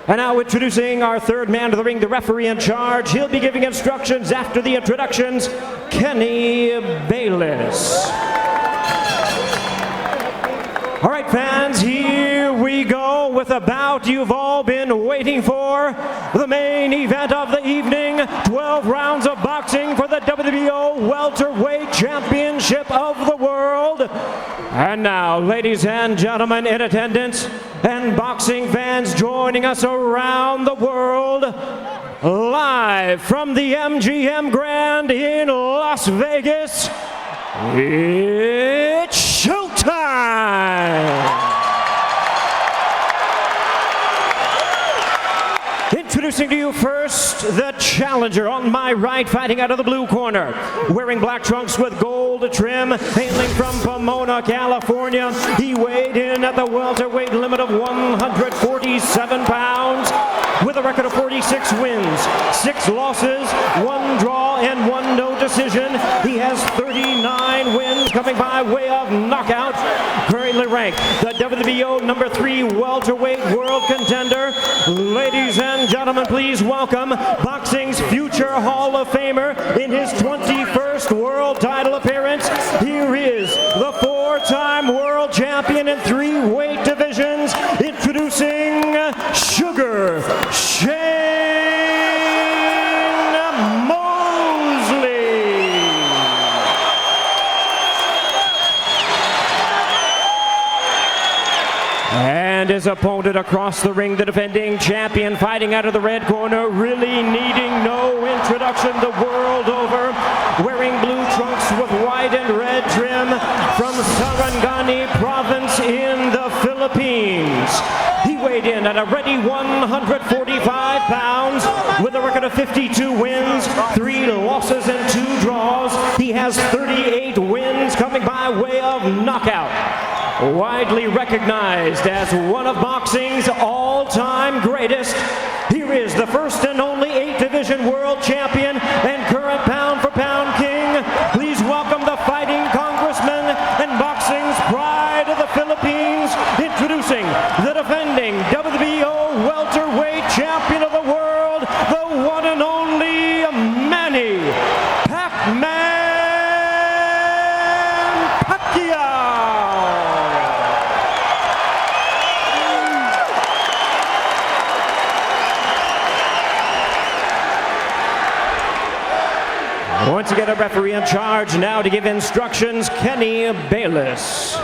And now introducing our 3rd man to the ring, the referee in charge. He'll be giving instructions after the introductions, Kenny Bayless. All right, fans, here we go with a bout you've all been waiting for. The main event of the evening, 12 rounds of boxing for the WBO Welterweight Championship of the World. And now, ladies and gentlemen in attendance, and boxing fans joining us around the world, live from the MGM Grand in Las Vegas, it's showtime! Introducing to you first, the challenger on my right, fighting out of the blue corner, wearing black trunks with gold trim, hailing from Pomona, California. He weighed in at the welterweight limit of 147 pounds, with a record of 46 wins, 6 losses, 1 draw, and 1 no decision. He has 39 wins coming by way of knockout. Currently ranked the WBO number 3 welterweight world contender. Ladies and gentlemen, please welcome boxing's future Hall of Famer in his 21st world title appearance. Here is the 4-time world champion in 3 weight divisions, introducing Sugar Shane Mosley. And his opponent across the ring, the defending champion, fighting out of the red corner, really needing no introduction the world over, wearing blue trunks with white and red trim, from Sarangani province in the Philippines. He weighed in at a ready 145 pounds with a record of 52 wins, 3 losses and 2 draws. He has 38 wins coming by way of knockout. Widely recognized as one of boxing's all-time greatest, here is the first and only 8-division world champion and current pound-for-pound king. Please welcome the fighting congressman and boxing's pride of the Philippines, introducing the defending WBO welterweight champion of the world, the one and only Manny Pacquiao. Once once again a referee in charge now to give instructions, Kenny Bayless.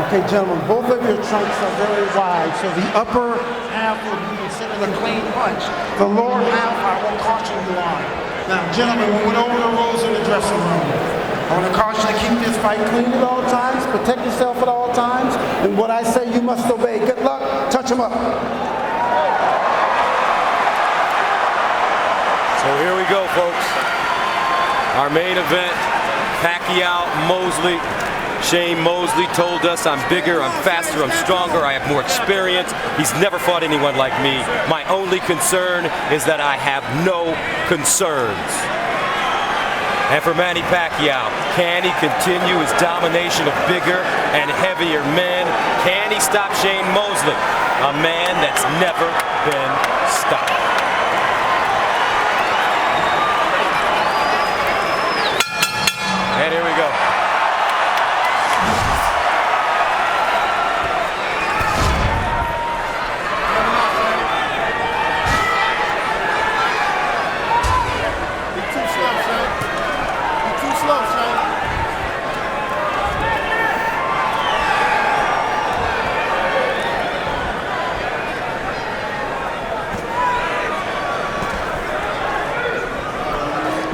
Okay, gentlemen, both of your trunks are very wide, so the upper half will be considered a clean punch. The lower half, I will caution you on. Now, gentlemen, we went over the rules in the dressing room. I want to caution you to keep this fight clean at all times, protect yourself at all times, and what I say you must obey. Good luck. Touch him up. So here we go, folks. Our main event, Pacquiao, Mosley. Shane Mosley told us, I'm bigger, I'm faster, I'm stronger, I have more experience. He's never fought anyone like me. My only concern is that I have no concerns. And for Manny Pacquiao, can he continue his domination of bigger and heavier men? Can he stop Shane Mosley, a man that's never been stopped? And here we go.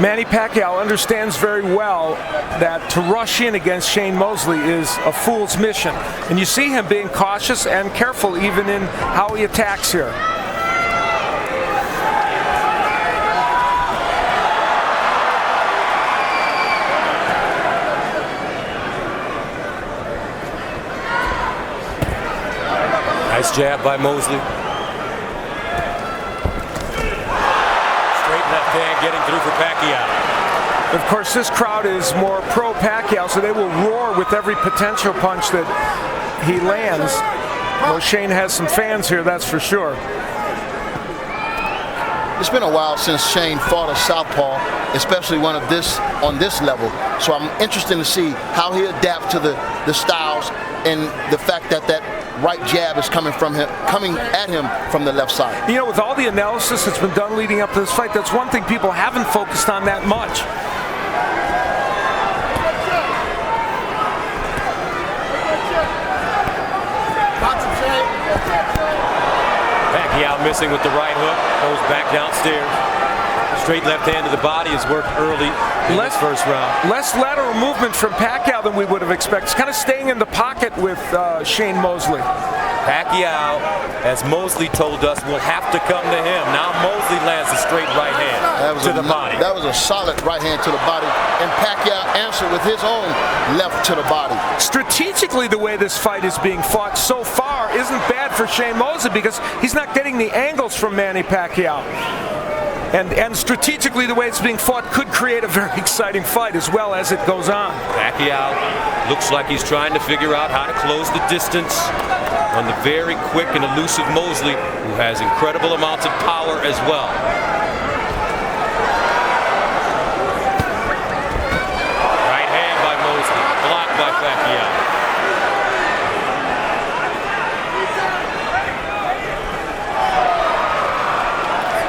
Manny Pacquiao understands very well that to rush in against Shane Mosley is a fool's mission. And you see him being cautious and careful even in how he attacks here. Nice jab by Mosley. Left hand getting through for Pacquiao. Of course, this crowd is more pro-Pacquiao, so they will roar with every potential punch that he lands. Well, Shane has some fans here, that's for sure. It's been a while since Shane fought a southpaw, especially one of this on this level. So I'm interested to see how he adapts to the styles and the fact that that right jab is coming at him from the left side. You know, with all the analysis that's been done leading up to this fight, that's one thing people haven't focused on that much. Pacquiao missing with the right hook, goes back downstairs. Straight left hand to the body has worked early in this first round. Less lateral movement from Pacquiao than we would have expected. He's kind of staying in the pocket with Shane Mosley. Pacquiao, as Mosley told us, will have to come to him. Now Mosley lands a straight right hand to the body. That was a solid right hand to the body, and Pacquiao answered with his own left to the body. Strategically, the way this fight is being fought so far isn't bad for Shane Mosley because he's not getting the angles from Manny Pacquiao. And strategically, the way it's being fought could create a very exciting fight as well as it goes on. Pacquiao looks like he's trying to figure out how to close the distance on the very quick and elusive Mosley, who has incredible amounts of power as well. Right hand by Mosley, blocked by Pacquiao.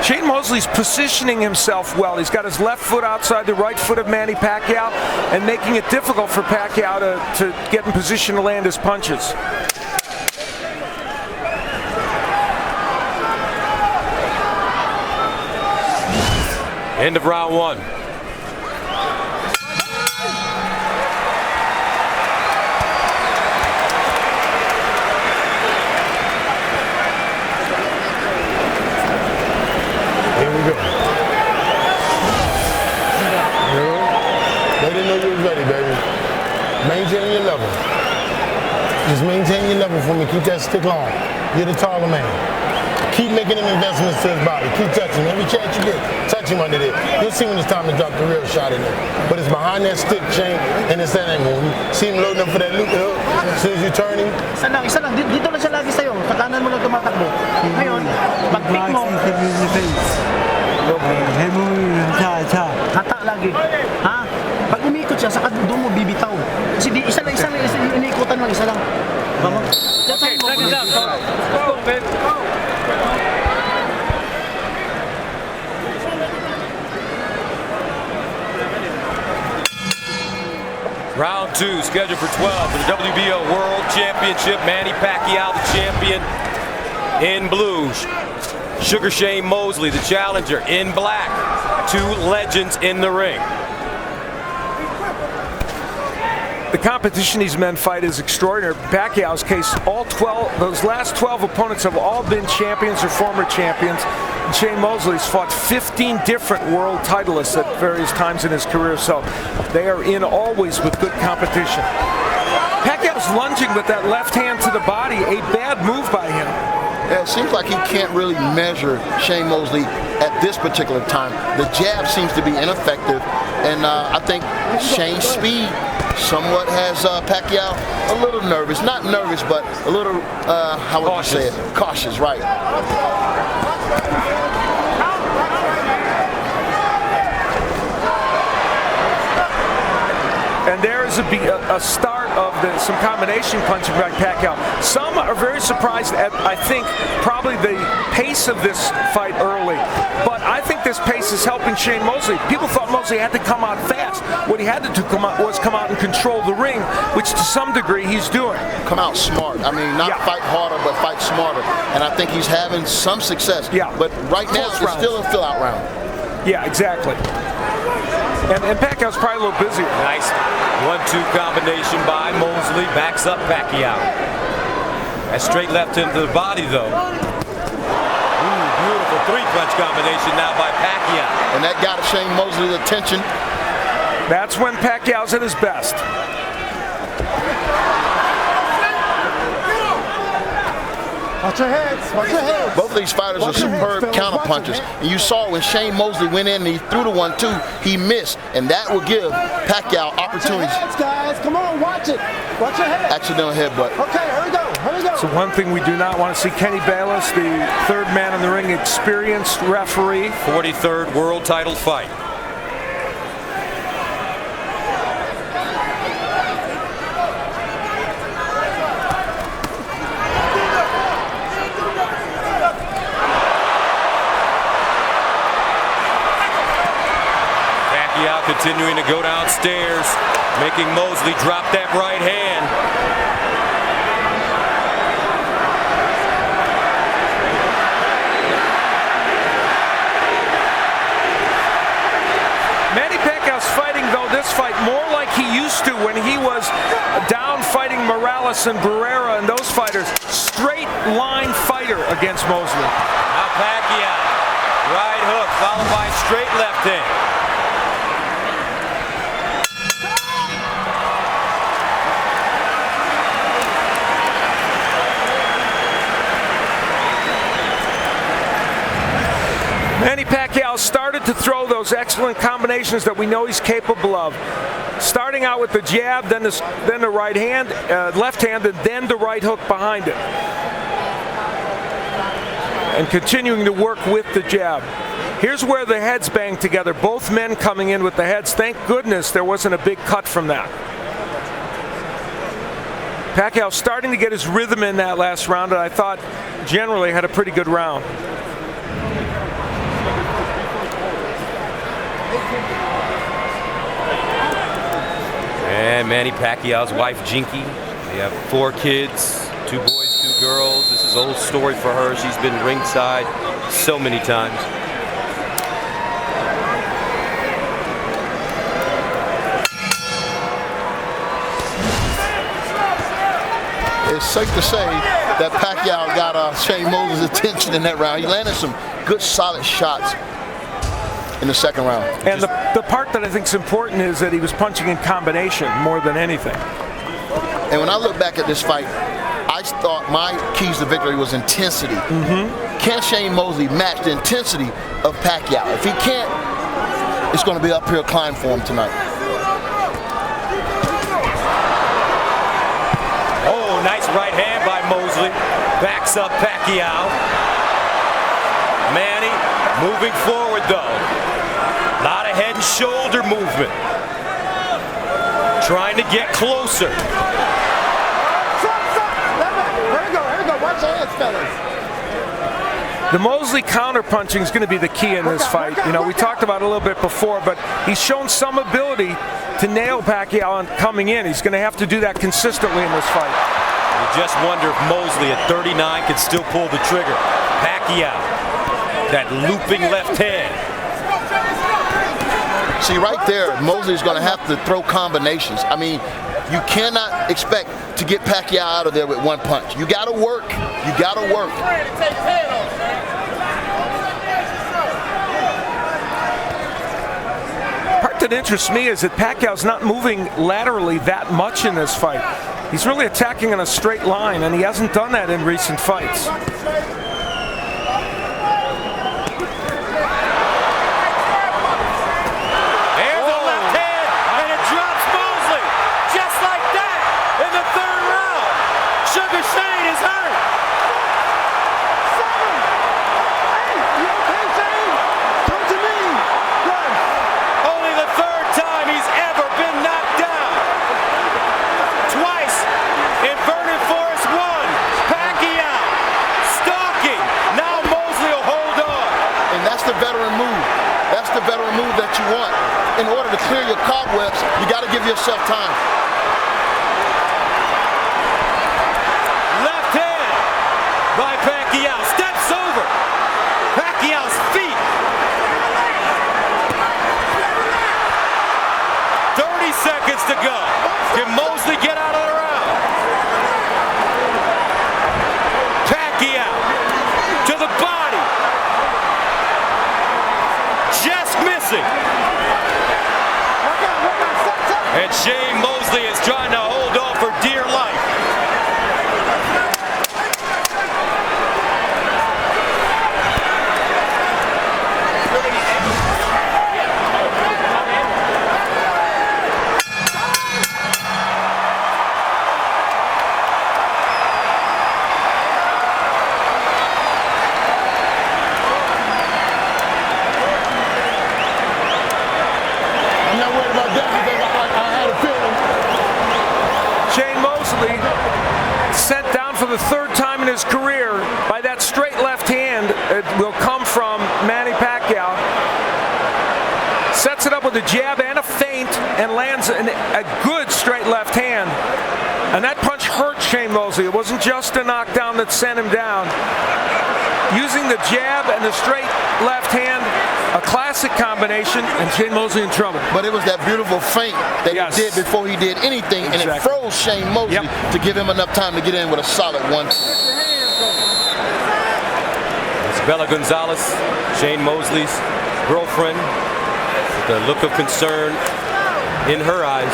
Shane Mosley's positioning himself well. He's got his left foot outside the right foot of Manny Pacquiao and making it difficult for Pacquiao to get in position to land his punches. End of round one. Maintain your level. Just maintain your level for me. Keep that stick long. You're the taller man. Keep making them investments to his body. Keep touching him. Every chance you get, touch him under there. You'll see when it's time to drop the real shot in there. But it's behind that stick chain and it's that angle. You see him loading up for that loop hook. As soon as you turn him. Isa lang. Dito lang siya lagi sa'yo. Sa kanan mo lang tumatakbo. Ngayon, pag-pick mo. Hata lagi. Ha? Pag umikot siya, saka doon mo bibitaw. Kasi di, isa lang, iniikutan lang, isa lang. Okay, second down, go, babe. Round 2 scheduled for 12 for the WBO World Championship. Manny Pacquiao, the champion, in blue. Sugar Shane Mosley, the challenger, in black. Two legends in the ring. The competition these men fight is extraordinary. Pacquiao's case, those last 12 opponents have all been champions or former champions. And Shane Mosley's fought 15 different world titleists at various times in his career, so they are in always with good competition. Pacquiao's lunging with that left hand to the body, a bad move by him. Yeah, it seems like he can't really measure Shane Mosley at this particular time. The jab seems to be ineffective, and I think Shane's speed somewhat has Pacquiao a little nervous. Not nervous, but a little, how would you say it? Cautious, right. And there is a start of some combination punching by Pacquiao. Some are very surprised at, I think, probably the pace of this fight early. But I think this pace is helping Shane Mosley. People thought Mosley had to come out fast. What he had to do was come out and control the ring, which to some degree he's doing. Come out smart. I mean, not fight harder, but fight smarter. And I think he's having some success. Yeah. But right now, it's still a fill-out round. Yeah, exactly. And Pacquiao's probably a little busier. Nice 1-2 combination by Mosley. Backs up Pacquiao. That straight left into the body, though. Ooh, beautiful three-punch combination now by Pacquiao. And that got Shane Mosley's attention. That's when Pacquiao's at his best. Watch your heads, watch your heads. Both of these fighters are superb counterpunchers. And you saw when Shane Mosley went in and he threw the 1-2, he missed. And that will give Pacquiao opportunities. Watch your heads, guys. Come on, watch it. Watch your head. Accidental headbutt. Okay, here we go. Here we go. So one thing we do not want to see, Kenny Bayless, the third man in the ring, experienced referee. 43rd world title fight. Continuing to go downstairs, making Mosley drop that right hand. Manny Pacquiao's fighting, though, this fight more like he used to when he was down fighting Morales and Barrera and those fighters. Straight line fighter against Mosley. Now Pacquiao, right hook followed by straight left hand. Manny Pacquiao started to throw those excellent combinations that we know he's capable of. Starting out with the jab, then the right hand, left hand, and then the right hook behind it. And continuing to work with the jab. Here's where the heads bang together. Both men coming in with the heads. Thank goodness there wasn't a big cut from that. Pacquiao starting to get his rhythm in that last round, and I thought generally had a pretty good round. And Manny Pacquiao's wife, Jinky. They have 4 kids, 2 boys, 2 girls. This is an old story for her. She's been ringside so many times. It's safe to say that Pacquiao got Shane Mosley's attention in that round. He landed some good, solid shots in the second round. And the part that I think is important is that he was punching in combination more than anything. And when I look back at this fight, I thought my keys to victory was intensity. Can Shane Mosley match the intensity of Pacquiao? If he can't, it's going to be an uphill climb for him tonight. Oh, nice right hand by Mosley. Backs up Pacquiao. Manny moving forward though. A lot of head and shoulder movement. Trying to get closer. Here we go. Watch your heads, fellas. The Mosley counterpunching is going to be the key in this fight. You know, we talked about it a little bit before, but he's shown some ability to nail Pacquiao on coming in. He's going to have to do that consistently in this fight. You just wonder if Mosley at 39 can still pull the trigger. Pacquiao, that looping left hand. See, right there, Mosley's going to have to throw combinations. I mean, you cannot expect to get Pacquiao out of there with one punch. You got to work. You got to work. Part that interests me is that Pacquiao's not moving laterally that much in this fight. He's really attacking in a straight line, and he hasn't done that in recent fights. In order to clear your cobwebs, you got to give yourself time. Left hand by Pacquiao. Steps over Pacquiao's feet. 30 seconds to go. Can Mosley get out of the round? Pacquiao to the body. Just missing. And Shane Mosley is trying to hold on for dear life. I'm not worried about that because I had a feeling. Shane Mosley, sent down for the third time in his career by that straight left hand. It will come from Manny Pacquiao. Sets it up with a jab and a feint and lands a good straight left hand. And that punch hurt Shane Mosley. It wasn't just a knockdown that sent him down. Using the jab and the straight left hand, a classic combination, and Shane Mosley in trouble. But it was that beautiful feint that he did before he did anything, and it froze Shane Mosley to give him enough time to get in with a solid one. It's Bella Gonzalez, Shane Mosley's girlfriend, with a look of concern in her eyes.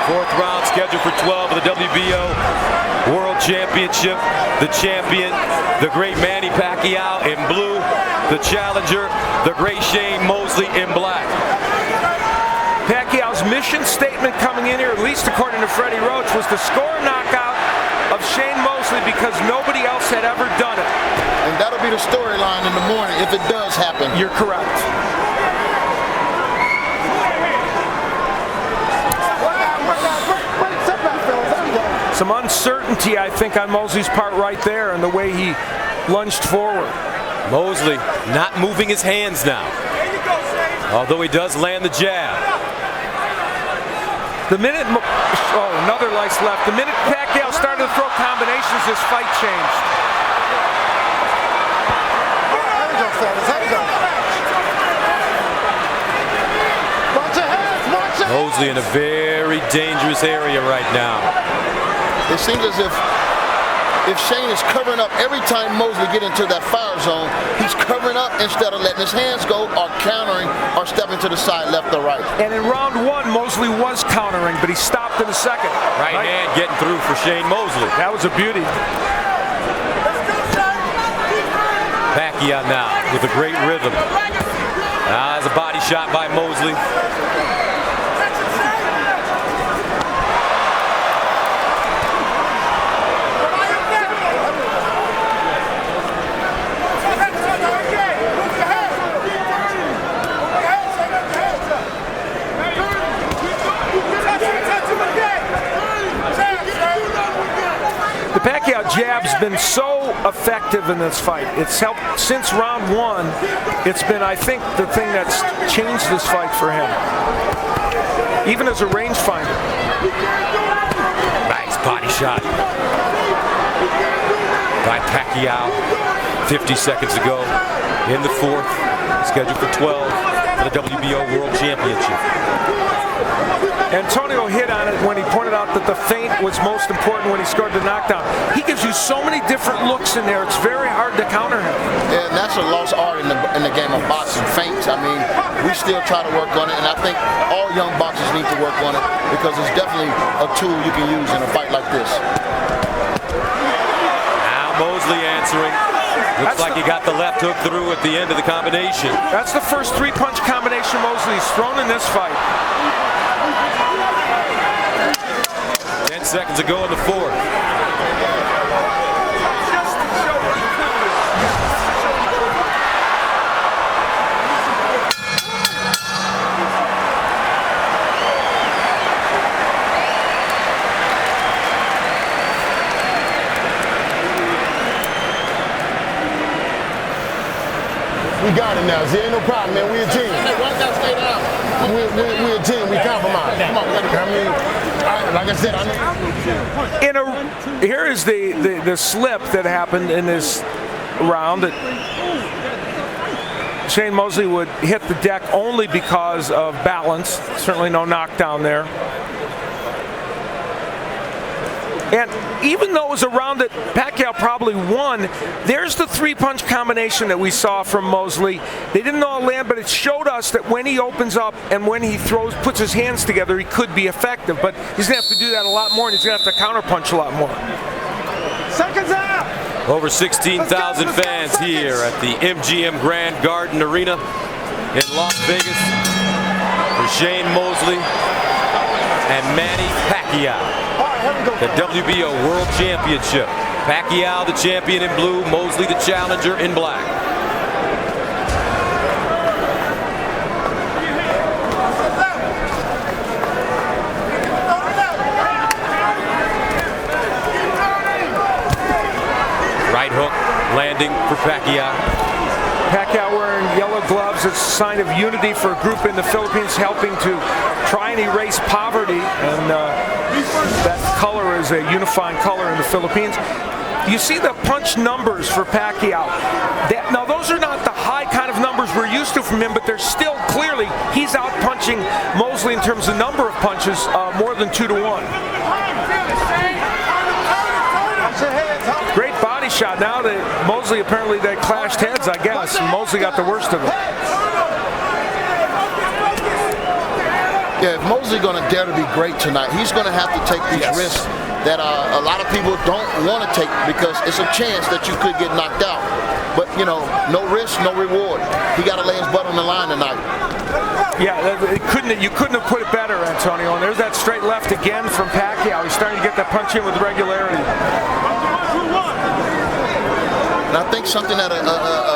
Fourth round scheduled for 12 of the WBO World Championship. The champion, the great Manny Pacquiao in blue. The challenger, the great Shane Mosley in black. Pacquiao's mission statement coming in here, at least according to Freddie Roach, was to score a knockout of Shane Mosley because nobody else had ever done it. And that'll be the storyline in the morning if it does happen. You're correct. Some uncertainty, I think, on Mosley's part right there and the way he lunged forward. Mosley not moving his hands now, although he does land the jab. The minute, another lice left. The minute Pacquiao started to throw combinations, this fight changed. Mosley in a very dangerous area right now. It seems as if Shane is covering up every time Mosley get into that fire zone, he's covering up instead of letting his hands go or countering or stepping to the side, left or right. And in round one, Mosley was countering, but he stopped in the second. Right hand getting through for Shane Mosley. That was a beauty. Pacquiao now with a great rhythm. There's a body shot by Mosley. jab's been so effective in this fight. It's helped since round 1. It's been, I think, the thing that's changed this fight for him, even as a rangefinder. Nice body shot by Pacquiao. 50 seconds ago in the 4th, scheduled for 12 for the WBO World Championship. Antonio hit on it when he pointed out that the feint was most important when he scored the knockdown. He gives you so many different looks in there, it's very hard to counter him. Yeah, and that's a lost art in the game of boxing, feints. I mean, we still try to work on it, and I think all young boxers need to work on it because it's definitely a tool you can use in a fight like this. Now Mosley answering. Looks like he got the left hook through at the end of the combination. That's the first 3-punch combination Mosley's thrown in this fight. 10 seconds ago in the 4th. We got it now. There ain't no problem, man. We a team. We a team. We compromise. Come on, I mean, like I said, I know. Here is the slip that happened in this round. That Shane Mosley would hit the deck only because of balance. Certainly no knockdown there. And even though it was a round that Pacquiao probably won, there's the 3-punch combination that we saw from Mosley. They didn't all land, but it showed us that when he opens up and when he puts his hands together, he could be effective. But he's going to have to do that a lot more, and he's going to have to counterpunch a lot more. Seconds out! Over 16,000 fans here at the MGM Grand Garden Arena in Las Vegas for Shane Mosley and Manny Pacquiao. The WBO World Championship. Pacquiao the champion in blue, Mosley the challenger in black. Right hook landing for Pacquiao. Pacquiao wearing yellow gloves. It's a sign of unity for a group in the Philippines helping to try and erase poverty. And that color is a unifying color in the Philippines. You see the punch numbers for Pacquiao. Now, those are not the high kind of numbers we're used to from him, but they're still clearly, he's out punching Mosley in terms of number of punches, more than 2-to-1. Great body shot. Now that Mosley, apparently they clashed heads, I guess, and Mosley got the worst of it. Yeah, if Mosley going to dare to be great tonight, he's going to have to take these risks that a lot of people don't want to take because it's a chance that you could get knocked out. But, you know, no risk, no reward. He got to lay his butt on the line tonight. Yeah, you couldn't have put it better, Antonio. And there's that straight left again from Pacquiao. He's starting to get that punch in with regularity. And I think something that'll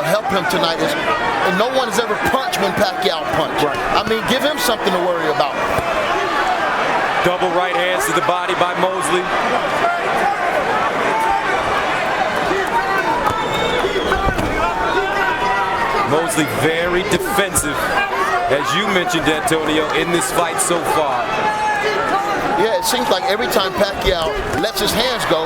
help him tonight is no one has ever punched when Pacquiao punched. Right. I mean, give him something to worry about. Double right hands to the body by Mosley. Mosley very defensive, as you mentioned, Antonio, in this fight so far. Yeah, it seems like every time Pacquiao lets his hands go,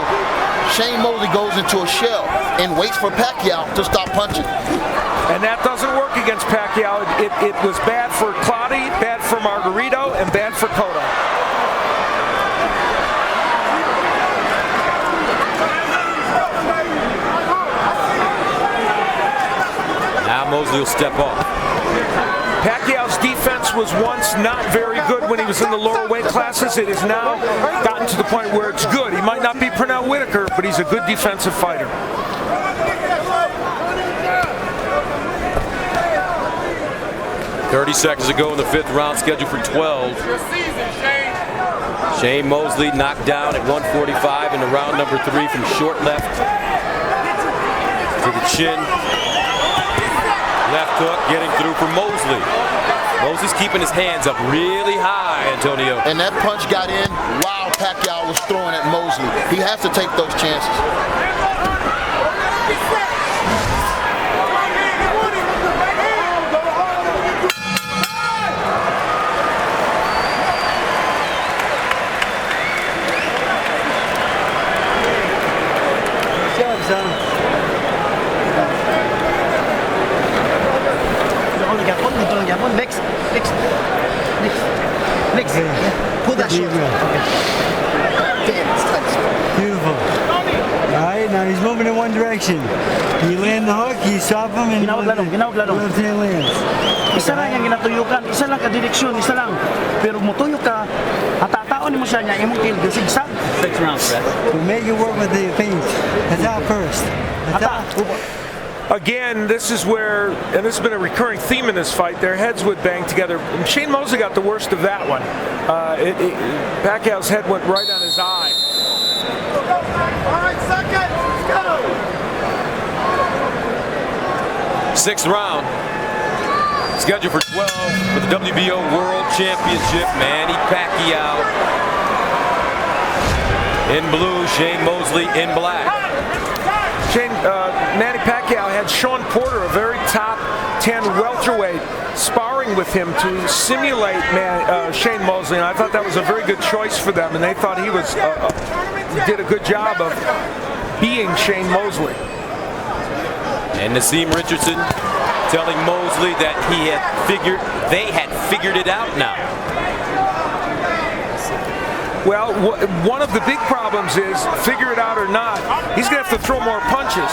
Shane Mosley goes into a shell and waits for Pacquiao to stop punching. And that doesn't work against Pacquiao. It was bad for Clottey, bad for Margarito, and bad for Cotto. Now Mosley will step off. Pacquiao's defense was once not very good when he was in the lower weight classes. It has now gotten to the point where it's good. He might not be Pernell Whitaker, but he's a good defensive fighter. "30 seconds ago in the 5th round, scheduled for 12. Shane Mosley knocked down at 145 in the round number 3 from short left to the chin. Left hook getting through for Mosley. Moses keeping his hands up really high, Antonio. And that punch got in while Pacquiao was throwing at Mosley. He has to take those chances. Next. Pull that short. Beautiful. All right, now he's moving in one direction. You land the hook, you stop him, and ginawag ladong. left hand lands. Isa lang yung ginatuyukan, isa lang ka-direksyon, isa lang. Pero mutuyok ka, hatataon mo siya niya, imong kill, sigsag. 6 rounds, so make it work with the feint. Attack first. Attack. Again, this is where, and this has been a recurring theme in this fight, their heads would bang together. And Shane Mosley got the worst of that one. Pacquiao's head went right on his eye. All right, second, go! 6th round. Scheduled for 12 for the WBO World Championship. Manny Pacquiao in blue, Shane Mosley in black. Manny Pacquiao had Sean Porter, a very top 10 welterweight, sparring with him to simulate Shane Mosley, and I thought that was a very good choice for them, and they thought he was did a good job of being Shane Mosley. And Naseem Richardson telling Mosley that they had figured it out now. Well, one of the big problems is, figure it out or not, he's going to have to throw more punches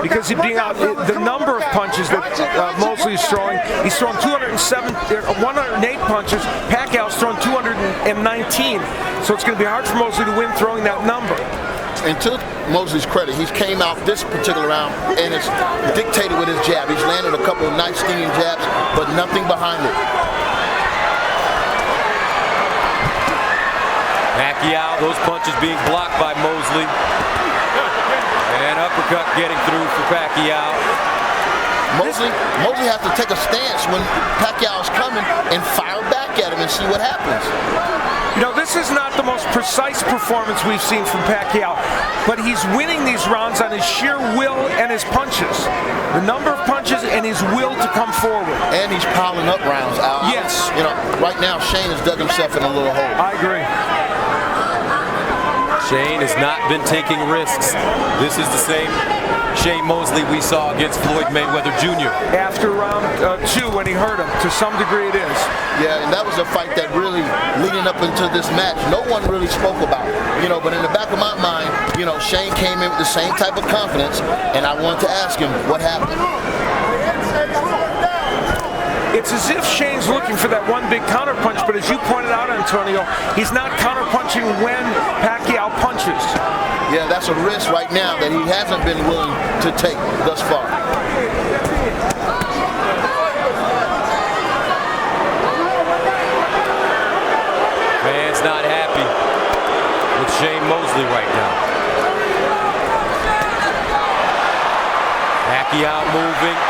because he's being out. The number of punches that Mosley is throwing, he's throwing 108 punches. Pacquiao's throwing 219. So it's going to be hard for Mosley to win throwing that number. And to Mosley's credit, he's came out this particular round and it's dictated with his jab. He's landed a couple of nice stinging jabs, but nothing behind it. Pacquiao, those punches being blocked by Mosley. And uppercut getting through for Pacquiao. Mosley has to take a stance when Pacquiao's coming and fire back at him and see what happens. You know, this is not the most precise performance we've seen from Pacquiao, but he's winning these rounds on his sheer will and his punches. The number of punches and his will to come forward. And he's piling up rounds out. Yes. You know, right now Shane has dug himself in a little hole. I agree. Shane has not been taking risks. This is the same Shane Mosley we saw against Floyd Mayweather Jr. After round 2 when he hurt him, to some degree it is. Yeah, and that was a fight that really, leading up into this match, no one really spoke about. You know, but in the back of my mind, you know, Shane came in with the same type of confidence, and I wanted to ask him what happened. It's as if Shane's looking for that one big counterpunch, but as you pointed out, Antonio, he's not counterpunching when Pacquiao punches. Yeah, that's a risk right now that he hasn't been willing to take thus far. Fans not happy with Shane Mosley right now. Pacquiao moving.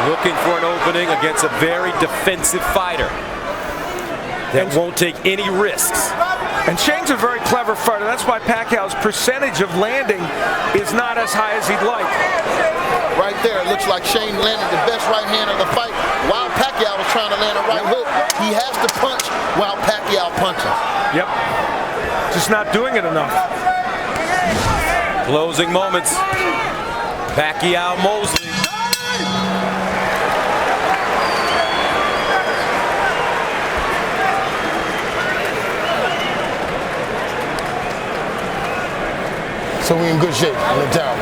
Looking for an opening against a very defensive fighter that won't take any risks. And Shane's a very clever fighter. That's why Pacquiao's percentage of landing is not as high as he'd like. Right there, it looks like Shane landed the best right hand of the fight while Pacquiao was trying to land a right hook. He has to punch while Pacquiao punches. Yep. Just not doing it enough. Closing moments. Pacquiao Mosley. So we're in good shape, no doubt.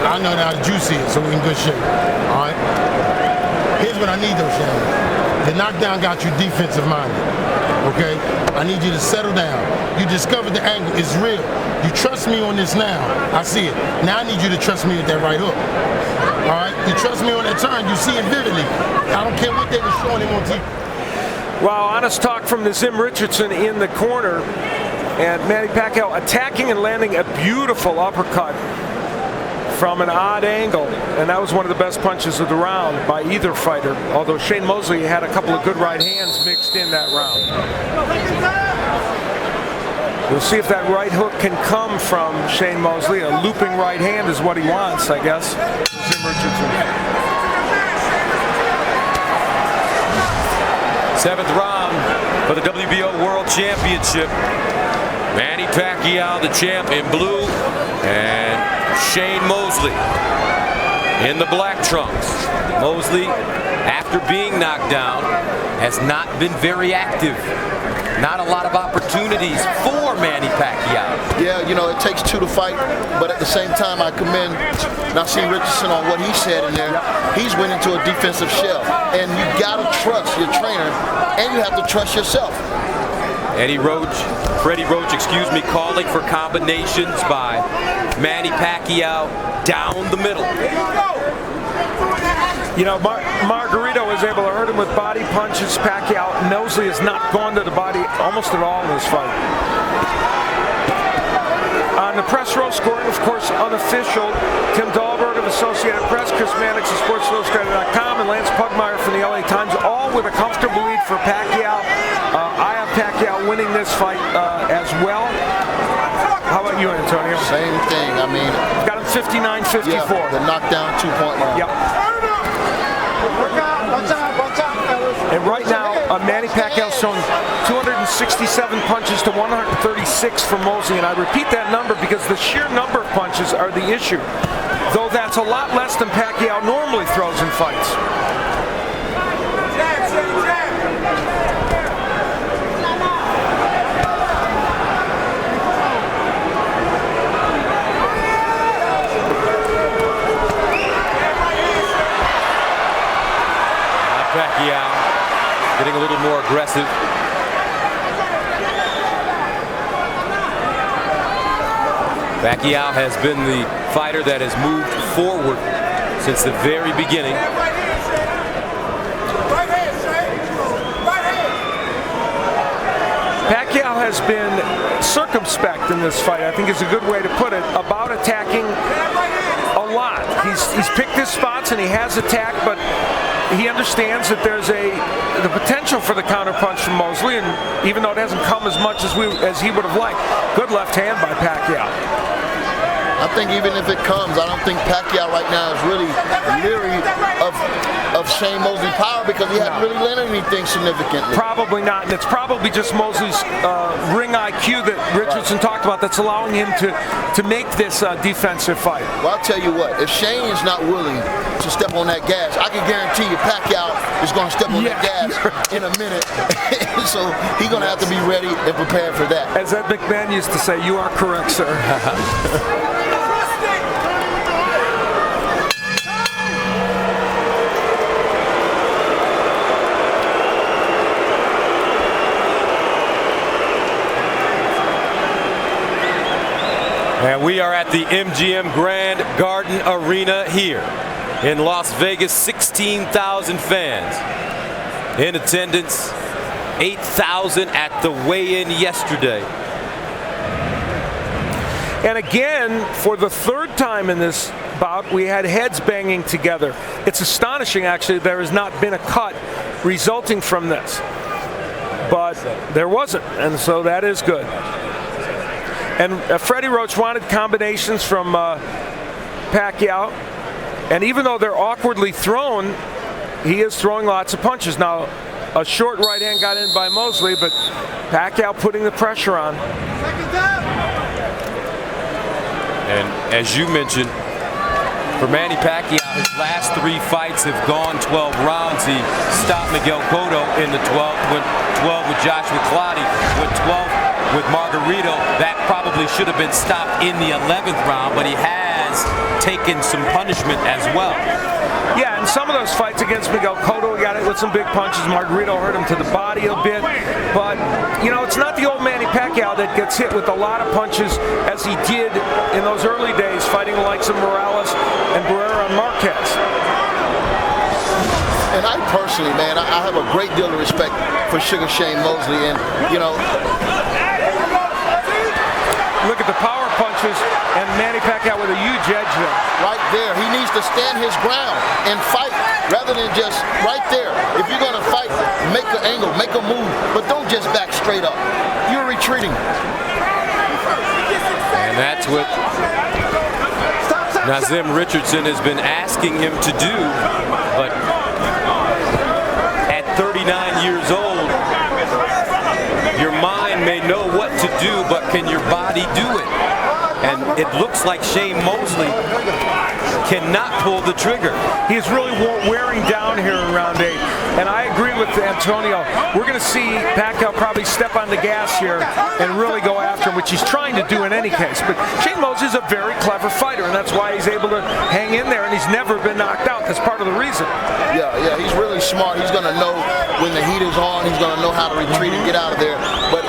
I know now that you see it, so we're in good shape. All right? Here's what I need though, Shane. The knockdown got you defensive minded. Okay? I need you to settle down. You discovered the angle. It's real. You trust me on this now. I see it. Now I need you to trust me with that right hook. All right? You trust me on that turn. You see it vividly. I don't care what they were showing him on TV. Wow, honest talk from Naseem Richardson in the corner. And Manny Pacquiao attacking and landing a beautiful uppercut from an odd angle, and that was one of the best punches of the round by either fighter, although Shane Mosley had a couple of good right hands mixed in that round. We'll see if that right hook can come from Shane Mosley. A looping right hand is what he wants, I guess. Jim Richardson. 7th round for the WBO World Championship. Manny Pacquiao, the champ, in blue, and Shane Mosley in the black trunks. Mosley, after being knocked down, has not been very active. Not a lot of opportunities for Manny Pacquiao. Yeah, you know, it takes two to fight, but at the same time, I commend Nassim Richardson on what he said in there. He's went into a defensive shell, and you gotta trust your trainer, and you have to trust yourself. Freddie Roach, excuse me, calling for combinations by Manny Pacquiao down the middle. You know, Margarito was able to hurt him with body punches. Pacquiao, Mosley has not gone to the body almost at all in this fight. On the press row scoring, of course, unofficial, Tim Dahlberg of Associated Press, Chris Mannix of SportsIllustrated.com, and Lance Pugmire from the LA Times, all with a comfortable lead for Pacquiao. I have Pacquiao winning this fight as well. How about you, Antonio? Same thing. I mean, got him 59-54. Yeah, the knockdown 2-point line. Yep. And right now, Manny Pacquiao's shown 267 punches to 136 for Mosley. And I repeat that number because the sheer number of punches are the issue. Though that's a lot less than Pacquiao normally throws in fights. Pacquiao getting a little more aggressive. Pacquiao has been the fighter that has moved forward since the very beginning. Pacquiao has been circumspect in this fight, I think is a good way to put it, about attacking a lot. He's picked his spots and he has attacked, but he understands that there's the potential for the counterpunch from Mosley, and even though it hasn't come as much as he would have liked, good left hand by Pacquiao. I think even if it comes, I don't think Pacquiao right now is really leery of Shane Mosley's power because he hasn't really learned anything significantly. Probably not, and it's probably just Mosley's ring IQ that Richardson talked about that's allowing him to make this defensive fight. Well, I'll tell you what, if Shane is not willing to step on that gas, I can guarantee you Pacquiao is going to step on that gas in a minute. So he's going to have to be ready and prepared for that. As Ed McMahon used to say, you are correct, sir. And we are at the MGM Grand Garden Arena here in Las Vegas. 16,000 fans in attendance. 8,000 at the weigh-in yesterday. And again, for the third time in this bout, we had heads banging together. It's astonishing, actually, there has not been a cut resulting from this. But there wasn't, and so that is good. And Freddie Roach wanted combinations from Pacquiao. And even though they're awkwardly thrown, he is throwing lots of punches. Now, a short right hand got in by Mosley, but Pacquiao putting the pressure on. And as you mentioned, for Manny Pacquiao, his last 3 fights have gone 12 rounds. He stopped Miguel Cotto in the 12th, went 12 with Joshua Clottey, went 12 with Margarito. That probably should have been stopped in the 11th round, but he has taken some punishment as well. Yeah, and some of those fights against Miguel Cotto, he got it with some big punches. Margarito hurt him to the body a bit. But, you know, it's not the old Manny Pacquiao that gets hit with a lot of punches as he did in those early days, fighting the likes of Morales and Barrera and Marquez. And I personally, man, I have a great deal of respect for Sugar Shane Mosley. And, you know, look at the power punches And Manny Pacquiao with a huge edge there. Right there. He needs to stand his ground and fight rather than just right there. If you're going to fight, make an angle, make a move, but don't just back straight up. You're retreating. And that's what Nazim Richardson has been asking him to do, but at 39 years old, your mind may know what to do, but can your body do it? And it looks like Shane Mosley cannot pull the trigger. He's really wearing down here in round 8. And I agree with Antonio. We're going to see Pacquiao probably step on the gas here and really go after him, which he's trying to do in any case. But Shane Mosley is a very clever fighter, and that's why he's able to hang in there, and he's never been knocked out. That's part of the reason. Yeah, he's really smart. He's going to know when the heat is on. He's going to know how to retreat and get out of there. But,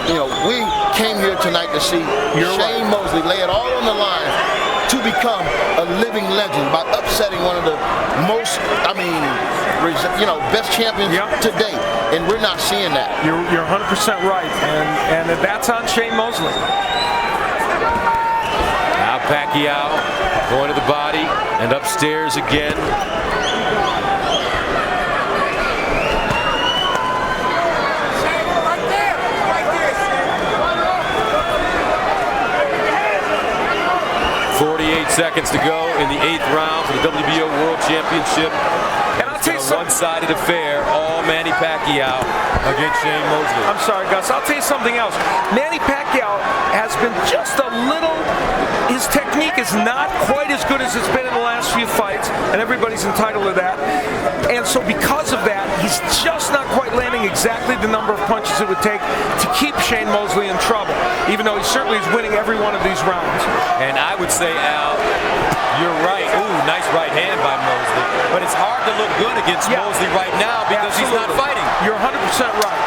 we came here tonight to see Shane Mosley lay it all on the line to become a living legend by upsetting one of the most, best champions today, and we're not seeing that. You're 100% right, and that's on Shane Mosley. Now Pacquiao going to the body and upstairs again. Seconds to go in the 8th round for the WBO World Championship. And I'll tell you a one-sided affair, all Manny Pacquiao against Shane Mosley. I'm sorry, Gus. I'll tell you something else. Manny Pacquiao has been just a little, his technique is not quite as good as it's been in the last few fights, and everybody's entitled to that. And so because of that, he's just not quite landing exactly the number of punches it would take to keep Shane Mosley in trouble, even though he certainly is winning every one of these rounds. And I would say, Al, you're right. Ooh, nice right hand by Mosley. But it's hard to look good against Mosley right now because he's not fighting. You're 100% right.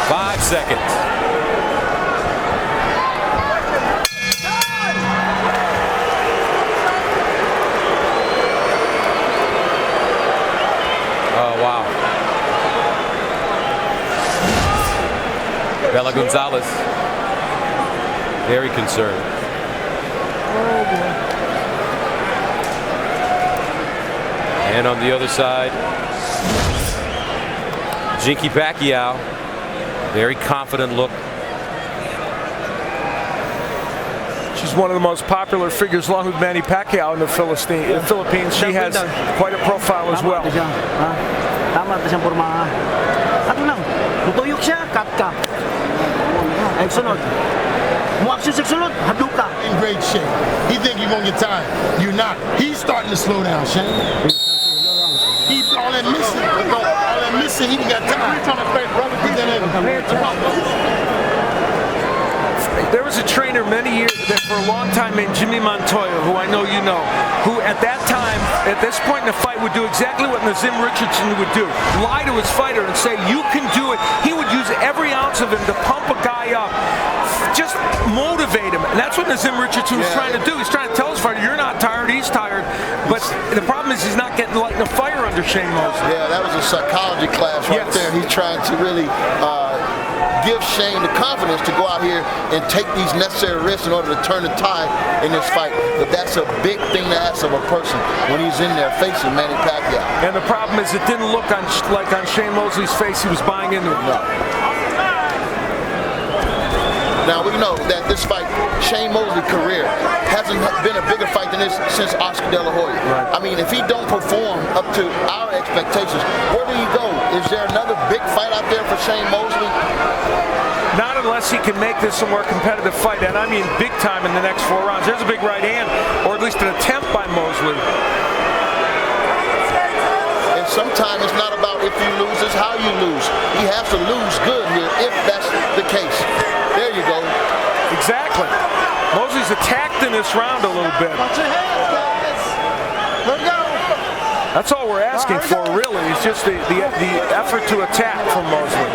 Five seconds. Oh, wow. Bella Gonzalez, very concerned. And on the other side, Jinky Pacquiao, very confident look. She's one of the most popular figures along with Manny Pacquiao in the Philippines. She has quite a profile as well. Tama siyang pormahan. Ano lang, tutuyok siya, cut. Ang sunod, muaksyon sa sunod, haduka. In great shape. He think you're gonna get tired. You're not. He's starting to slow down, Shane. All that missing, he got tired. There was a trainer many years, for a long time, named Jimmy Montoya, who I know you know, who at that time, at this point in the fight, would do exactly what Nazim Richardson would do. Lie to his fighter and say, you can do it. He would use every ounce of him to pump a guy up. Just motivate him. And that's what Nazim Richardson was trying to do. He's trying to tell his fighter, you're not tired, he's tired. But the problem is he's not getting lighting a fire under Shane Mosley. Yeah, that was a psychology class right there. He's trying to really give Shane the confidence to go out here and take these necessary risks in order to turn the tide in this fight. But that's a big thing to ask of a person when he's in there facing Manny Pacquiao. And the problem is it didn't look like on Shane Mosley's face he was buying into it. No. Now we know that this fight, Shane Mosley's career, hasn't been a bigger fight than this since Oscar De La Hoya. Right. I mean, if he don't perform up to our expectations, where do he go? Is there another big fight out there for Shane Mosley? Not unless he can make this a more competitive fight, and I mean big time in the next 4 rounds. There's a big right hand, or at least an attempt by Mosley. And sometimes it's not about if you lose, it's how you lose. He has to lose good here if that's the case. There you go. Exactly. Mosley's attacked in this round a little bit. Watch your hands, guys. Let go. That's all we're asking for, really. It's just the effort to attack from Mosley.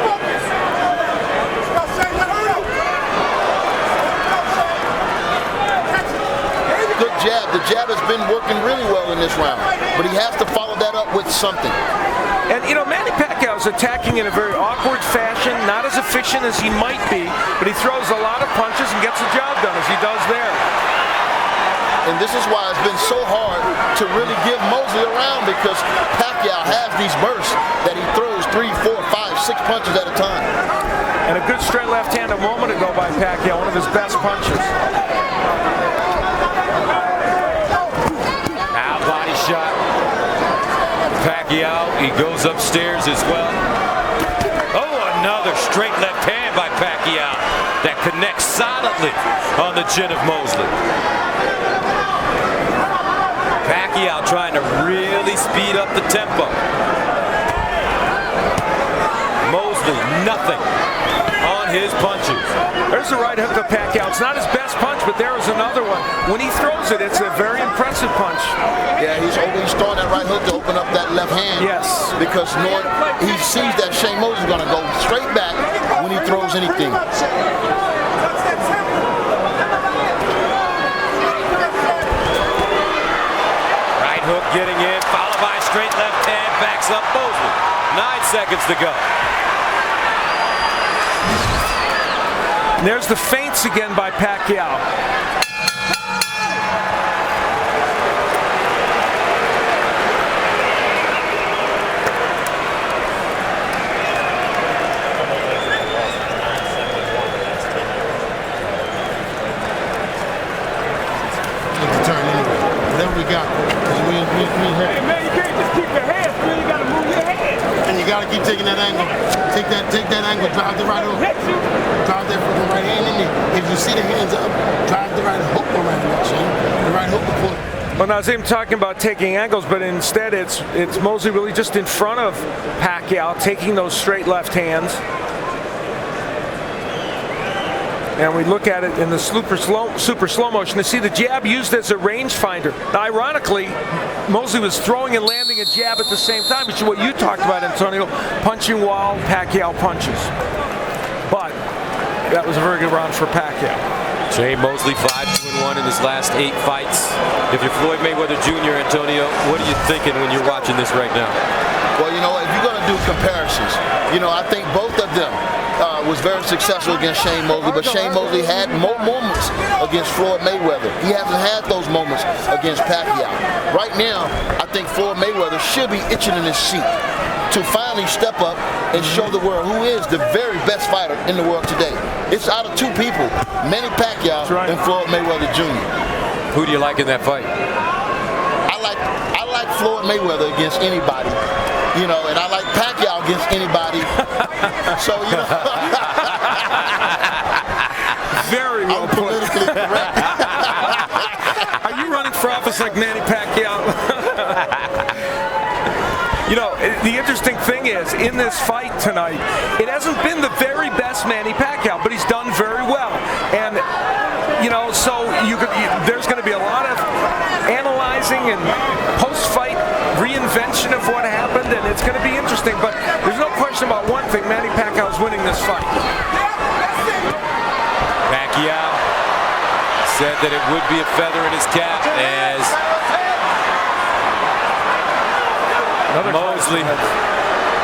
Good jab. The jab has been working really well in this round, but he has to follow that up with something. And, you know, Manny Pacquiao is attacking in a very awkward fashion, not as efficient as he might be, but he throws a lot of punches and gets the job done, as he does there. And this is why it's been so hard to really give Mosley a round, because Pacquiao has these bursts that he throws 3, 4, 5, 6 punches at a time. And a good straight left hand a moment ago by Pacquiao, one of his best punches. Now body shot. Pacquiao, he goes upstairs as well. Oh, another straight left hand by Pacquiao that connects solidly on the chin of Mosley. Pacquiao trying to really speed up the tempo. Mosley, nothing on his punches. There's the right hook of Pacquiao. It's not his best punch, but there is another one. When he throws it, it's a very impressive punch. Yeah, he's throwing that right hook to open up that left hand. Yes. Because he sees that Shane Mosley's going to go straight back when he throws anything. Right hook getting in, followed by a straight left hand, backs up Mosley. 9 seconds to go. And there's the feints again by Pacquiao. Whatever we got. Hey man, you can't just keep your hands free, you gotta move your head. And you gotta keep taking that angle. Take that angle, drive the right hook. Drive that fucking right hand in there. If you see the hands up, drive the right hook around that shit. The right hook before. Well, now I was even talking about taking angles, but instead it's Mosley really just in front of Pacquiao, taking those straight left hands. And we look at it in the super slow motion to see the jab used as a rangefinder. Now, ironically, Mosley was throwing and landing a jab at the same time, which is what you talked about, Antonio, punching while Pacquiao punches. But that was a very good round for Pacquiao. Shane Mosley 5-2-1 in his last 8 fights. If you're Floyd Mayweather Jr., Antonio, what are you thinking when you're watching this right now? Well, you know, if you're going to do comparisons, you know, I think both of them was very successful against Shane Mosley, but Shane Mosley had more moments against Floyd Mayweather. He hasn't had those moments against Pacquiao. Right now, I think Floyd Mayweather should be itching in his seat to finally step up and show the world who is the very best fighter in the world today. It's out of 2 people, Manny Pacquiao and Floyd Mayweather Jr. Who do you like in that fight? I like Floyd Mayweather against anybody, you know, and I like Pacquiao against anybody. So, you know. Very well put. Politically correct. Are you running for office like Manny Pacquiao? You know, the interesting thing is, in this fight tonight, it hasn't been the very best Manny Pacquiao, but he's done very well. And, you know, so there's going to be a lot of analyzing and post-fight reinvention of what happened, and it's going to be interesting. But there's no question about one thing, Manny Pacquiao's winning this fight. Pacquiao said that it would be a feather in his cap as Mosley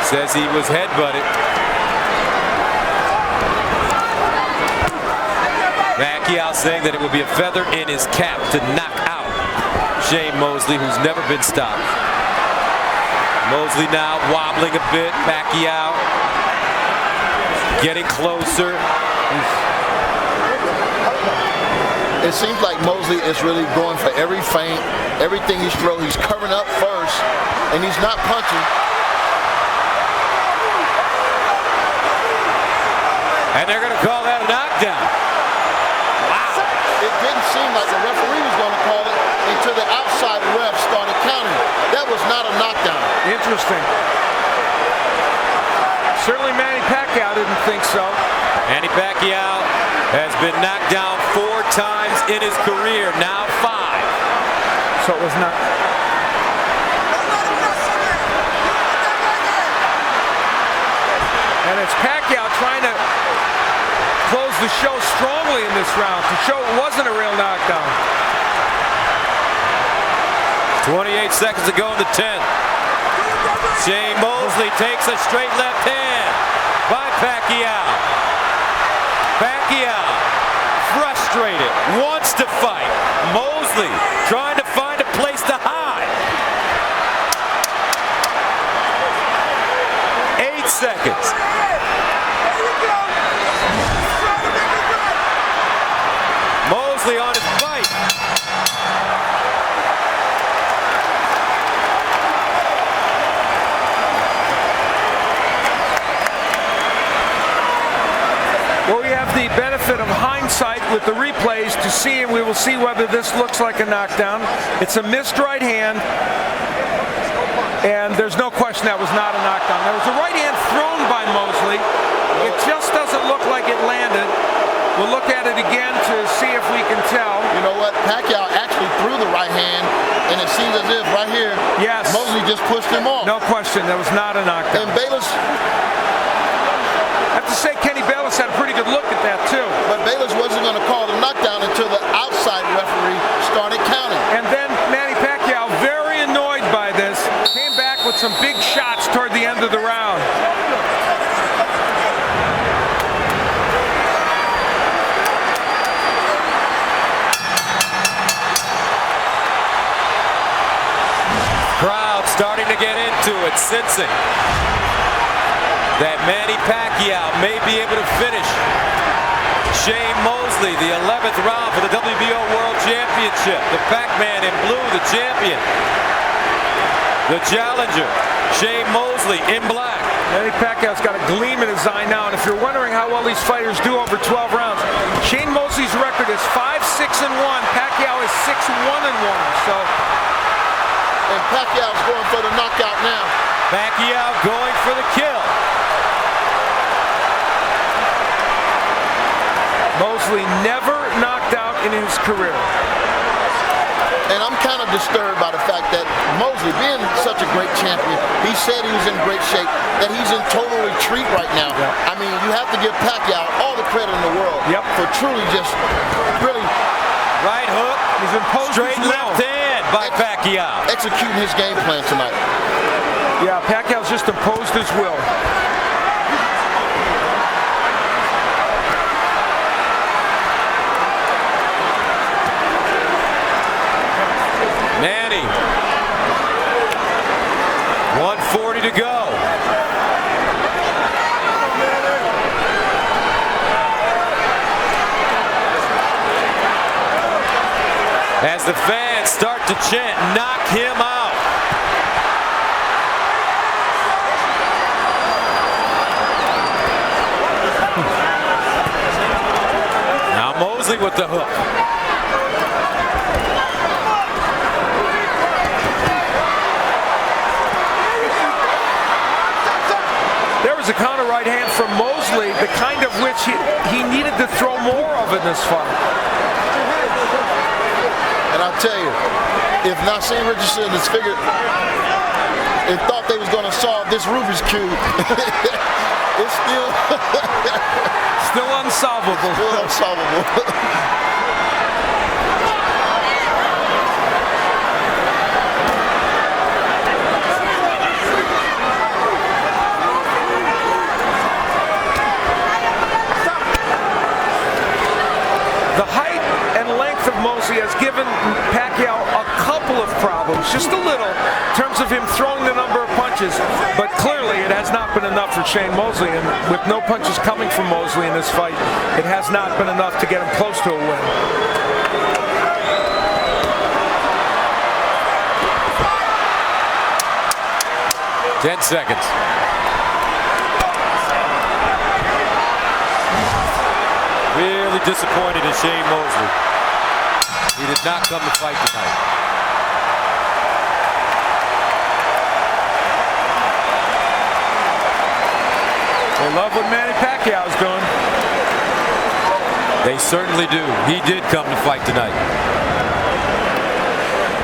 says he was headbutted. Pacquiao saying that it would be a feather in his cap to knock out Shane Mosley, who's never been stopped. Mosley now wobbling a bit. Pacquiao getting closer. It seems like Mosley is really going for every feint, everything he's throwing. He's covering up first, and he's not punching. And they're going to call that a knockdown. Wow. It didn't seem like the referee was going to call it until the outside ref started counting. That was not a knockdown. Interesting. Certainly Manny Pacquiao didn't think so. Manny Pacquiao has been knocked down 4 times in his career, now 5. So it was not. And it's Pacquiao trying to close the show strongly in this round to show it wasn't a real knockdown. 28 seconds to go in the 10th. Shane Mosley takes a straight left hand by Pacquiao. Pacquiao, frustrated, wants to fight. Mosley trying to find a place to hide. 8 seconds. Mosley on his fight. Well, we have the benefit of hindsight with the replays to see, and we will see whether this looks like a knockdown. It's a missed right hand, and there's no question that was not a knockdown. There was a right hand thrown by Mosley. It just doesn't look like it landed. We'll look at it again to see if we can tell. You know what? Pacquiao actually threw the right hand, and it seems as if right here, yes, Mosley just pushed him off. No question, that was not a knockdown. And Bayless, I have to say, Kenny Bayless had a pretty good look at that too. But Bayless wasn't going to call the knockdown until the outside referee started counting. And then Manny Pacquiao, very annoyed by this, came back with some big shots toward the end of the round. Crowd starting to get into it, sensing that Manny Pacquiao may be able to finish Shane Mosley, the 11th round for the WBO World Championship. The Pac-Man in blue, the champion. The challenger, Shane Mosley in black. Manny Pacquiao's got a gleam in his eye now, and if you're wondering how well these fighters do over 12 rounds, Shane Mosley's record is 5-6-1. Pacquiao is 6-1-1. So, and Pacquiao's going for the knockout now. Pacquiao going for the kill. Mosley never knocked out in his career. And I'm kind of disturbed by the fact that Mosley, being such a great champion, he said he was in great shape, that he's in total retreat right now. I mean, you have to give Pacquiao all the credit in the world for truly just really right hook. He's imposed straight left hand by Pacquiao. Executing his game plan tonight. Yeah, Pacquiao's just imposed his will. Manny, 140 to go. As the fans start to chant, knock him out. Now Mosley with the hook. There was a counter right hand from Mosley, the kind of which he needed to throw more of in this fight. And I'll tell you, if Nassim Richardson is figured and thought they was going to solve this Rubik's Cube, it's still still unsolvable. Still unsolvable. The height and length of Mosley has given Pacquiao a couple of problems, just a little, in terms of him throwing the number of punches, but clearly it has not been enough for Shane Mosley, and with no punches coming from Mosley in this fight, it has not been enough to get him close to a win. Ten seconds. Really disappointed in Shane Mosley. He did not come to fight tonight. They love what Manny Pacquiao's doing. They certainly do. He did come to fight tonight.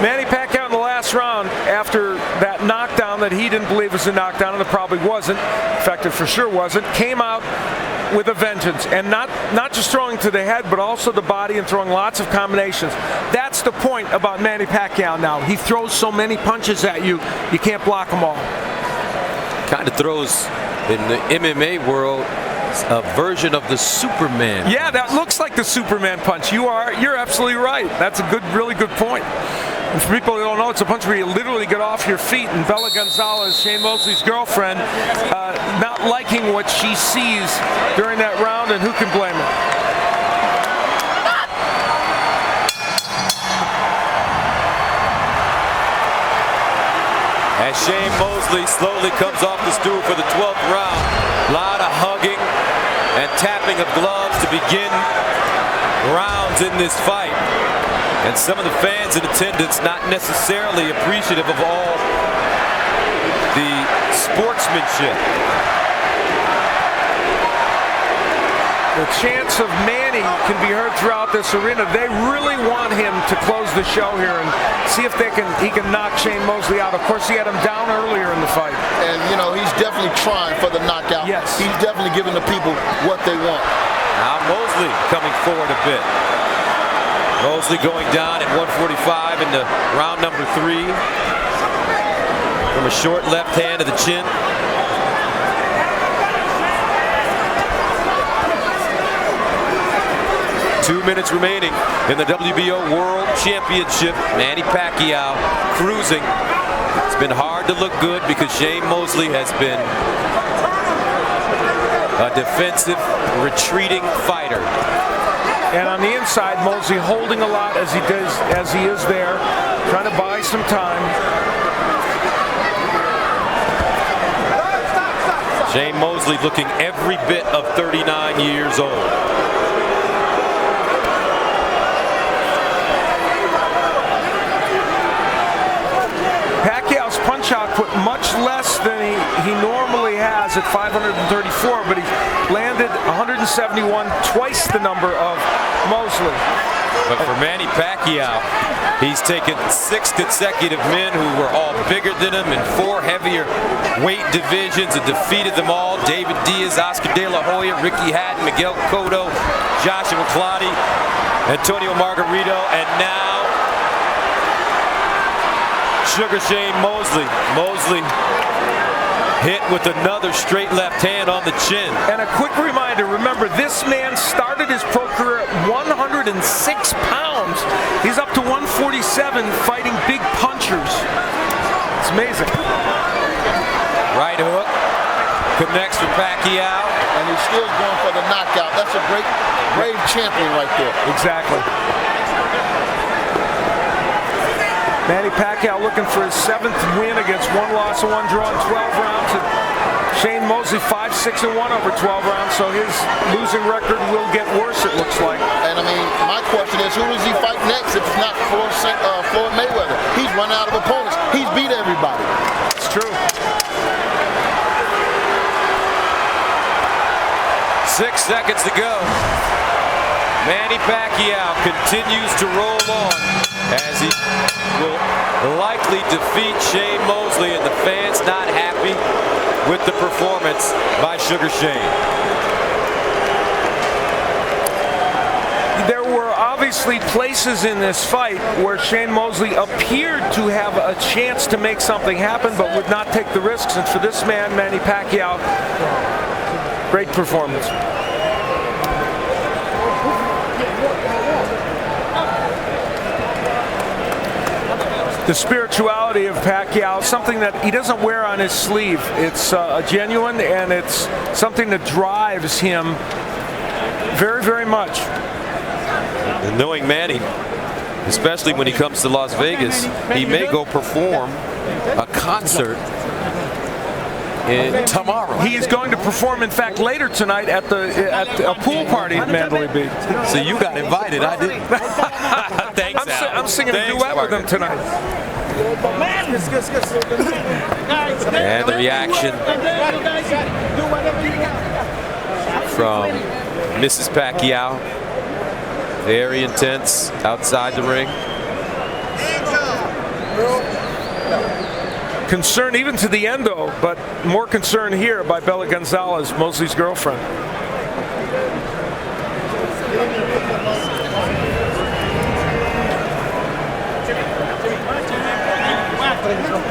Manny Pacquiao in the last round, after that knockdown that he didn't believe was a knockdown, and it probably wasn't, in fact it for sure wasn't, came out with a vengeance, and not just throwing to the head, but also the body, and throwing lots of combinations. That's the point about Manny Pacquiao now. He throws so many punches at you, you can't block them all. Kind of throws, in the MMA world, a version of the Superman. Yeah, that looks like the Superman punch. You're absolutely right. That's a really good point. And for people who don't know, it's a punch where you literally get off your feet. And Bella Gonzalez, Shane Mosley's girlfriend, not liking what she sees during that round, and who can blame her? As Shane Mosley slowly comes off the stool for the 12th round, a lot of hugging and tapping of gloves to begin rounds in this fight. And some of the fans in attendance not necessarily appreciative of all the sportsmanship. The chants of Manny can be heard throughout this arena. They really want him to close the show here and see if he can knock Shane Mosley out. Of course, he had him down earlier in the fight. And, you know, he's definitely trying for the knockout. Yes. He's definitely giving the people what they want. Now Mosley coming forward a bit. Mosley going down at 145 into round number 3. From a short left hand to the chin. Two minutes remaining in the WBO World Championship. Manny Pacquiao cruising. It's been hard to look good because Shane Mosley has been a defensive, retreating fighter. And on the inside, Mosley holding a lot as he is there, trying to buy some time. Shane Mosley looking every bit of 39 years old. Pacquiao's punch output much less than he normally has at 534, but he landed 171, twice the number of Mosley. But for Manny Pacquiao, he's taken 6 consecutive men who were all bigger than him in 4 heavier weight divisions and defeated them all. David Diaz, Oscar De La Hoya, Ricky Hatton, Miguel Cotto, Joshua Clottey, Antonio Margarito, and now Sugar Shane Mosley. Mosley hit with another straight left hand on the chin. And a quick reminder, remember, this man started his pro career at 106 pounds. He's up to 147 fighting big punchers. It's amazing. Right hook connects for Pacquiao. And he's still going for the knockout. That's a great, brave champion right there. Exactly. Manny Pacquiao looking for his 7th win against 1 loss and 1 draw in 12 rounds. And Shane Mosley 5-6-1 over 12 rounds, so his losing record will get worse, it looks like. And I mean, my question is, who does he fight next if it's not Floyd Mayweather? He's run out of opponents. He's beat everybody. It's true. 6 seconds to go. Manny Pacquiao continues to roll on as he will likely defeat Shane Mosley, and the fans not happy with the performance by Sugar Shane. There were obviously places in this fight where Shane Mosley appeared to have a chance to make something happen but would not take the risks, and for this man, Manny Pacquiao, great performance. The spirituality of Pacquiao, something that he doesn't wear on his sleeve. It's genuine, and it's something that drives him very, very much. And knowing Manny, especially when he comes to Las Vegas, he may go perform a concert tomorrow. He is going to perform, in fact, later tonight at a pool party at Mandalay Bay. So you got invited, I didn't. Thanks, I'm singing a duet with him tonight. And the reaction from Mrs. Pacquiao, very intense outside the ring. Concern even to the end, though, but more concern here by Bella Gonzalez, Mosley's girlfriend.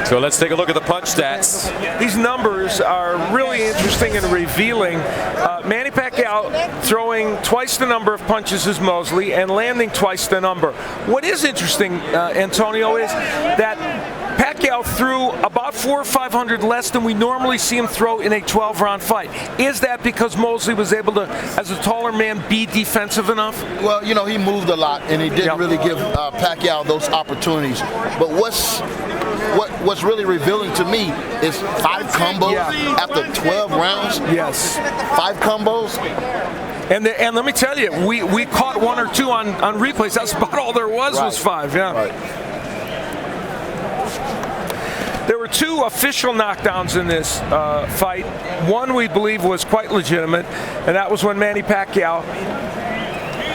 So let's take a look at the punch stats. These numbers are really interesting and revealing. Manny Pacquiao throwing twice the number of punches as Mosley and landing twice the number. What is interesting, Antonio, is that Pacquiao threw about 400 or 500 less than we normally see him throw in a 12-round fight. Is that because Mosley was able to, as a taller man, be defensive enough? Well, you know, he moved a lot, and he didn't really give Pacquiao those opportunities. But what's really revealing to me is 5 combos after 12 rounds. Yes. 5 combos. And let me tell you, we caught 1 or 2 on replays. That's about all there was 5. Yeah. Right. There were 2 official knockdowns in this fight. One we believe was quite legitimate, and that was when Manny Pacquiao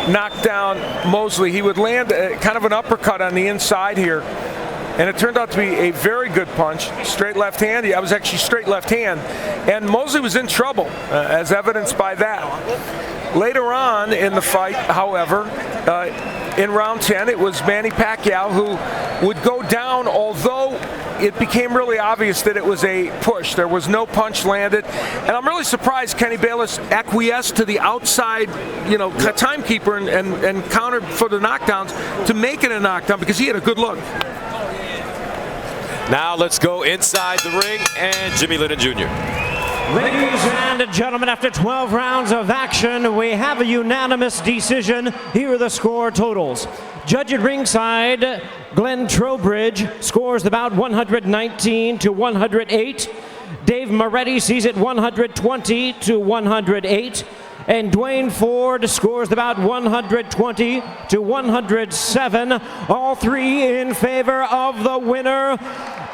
knocked down Mosley. He would land kind of an uppercut on the inside here, and it turned out to be a very good punch. Straight left hand. I was actually straight left hand, and Mosley was in trouble, as evidenced by that. Later on in the fight, however, in round 10, it was Manny Pacquiao who would go down, although it became really obvious that it was a push. There was no punch landed. And I'm really surprised Kenny Bayless acquiesced to the outside, timekeeper and countered for the knockdowns to make it a knockdown because he had a good look. Now let's go inside the ring and Jimmy Lennon Jr. Ladies and gentlemen, after 12 rounds of action, we have a unanimous decision. Here are the score totals. Judge at ringside, Glenn Trowbridge, scores the bout 119 to 108. Dave Moretti sees it 120 to 108. And Dwayne Ford scores the bout 120 to 107. All 3 in favor of the winner.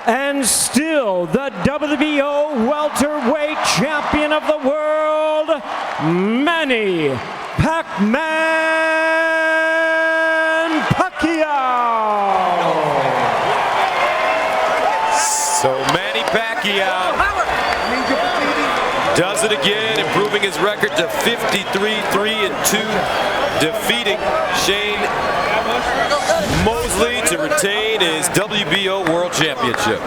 And still the WBO welterweight champion of the world, Manny Pac-Man Pacquiao. So Manny Pacquiao does it again, improving his record to 53-3-2, defeating Shane Mosley to retain his WBO World Championship.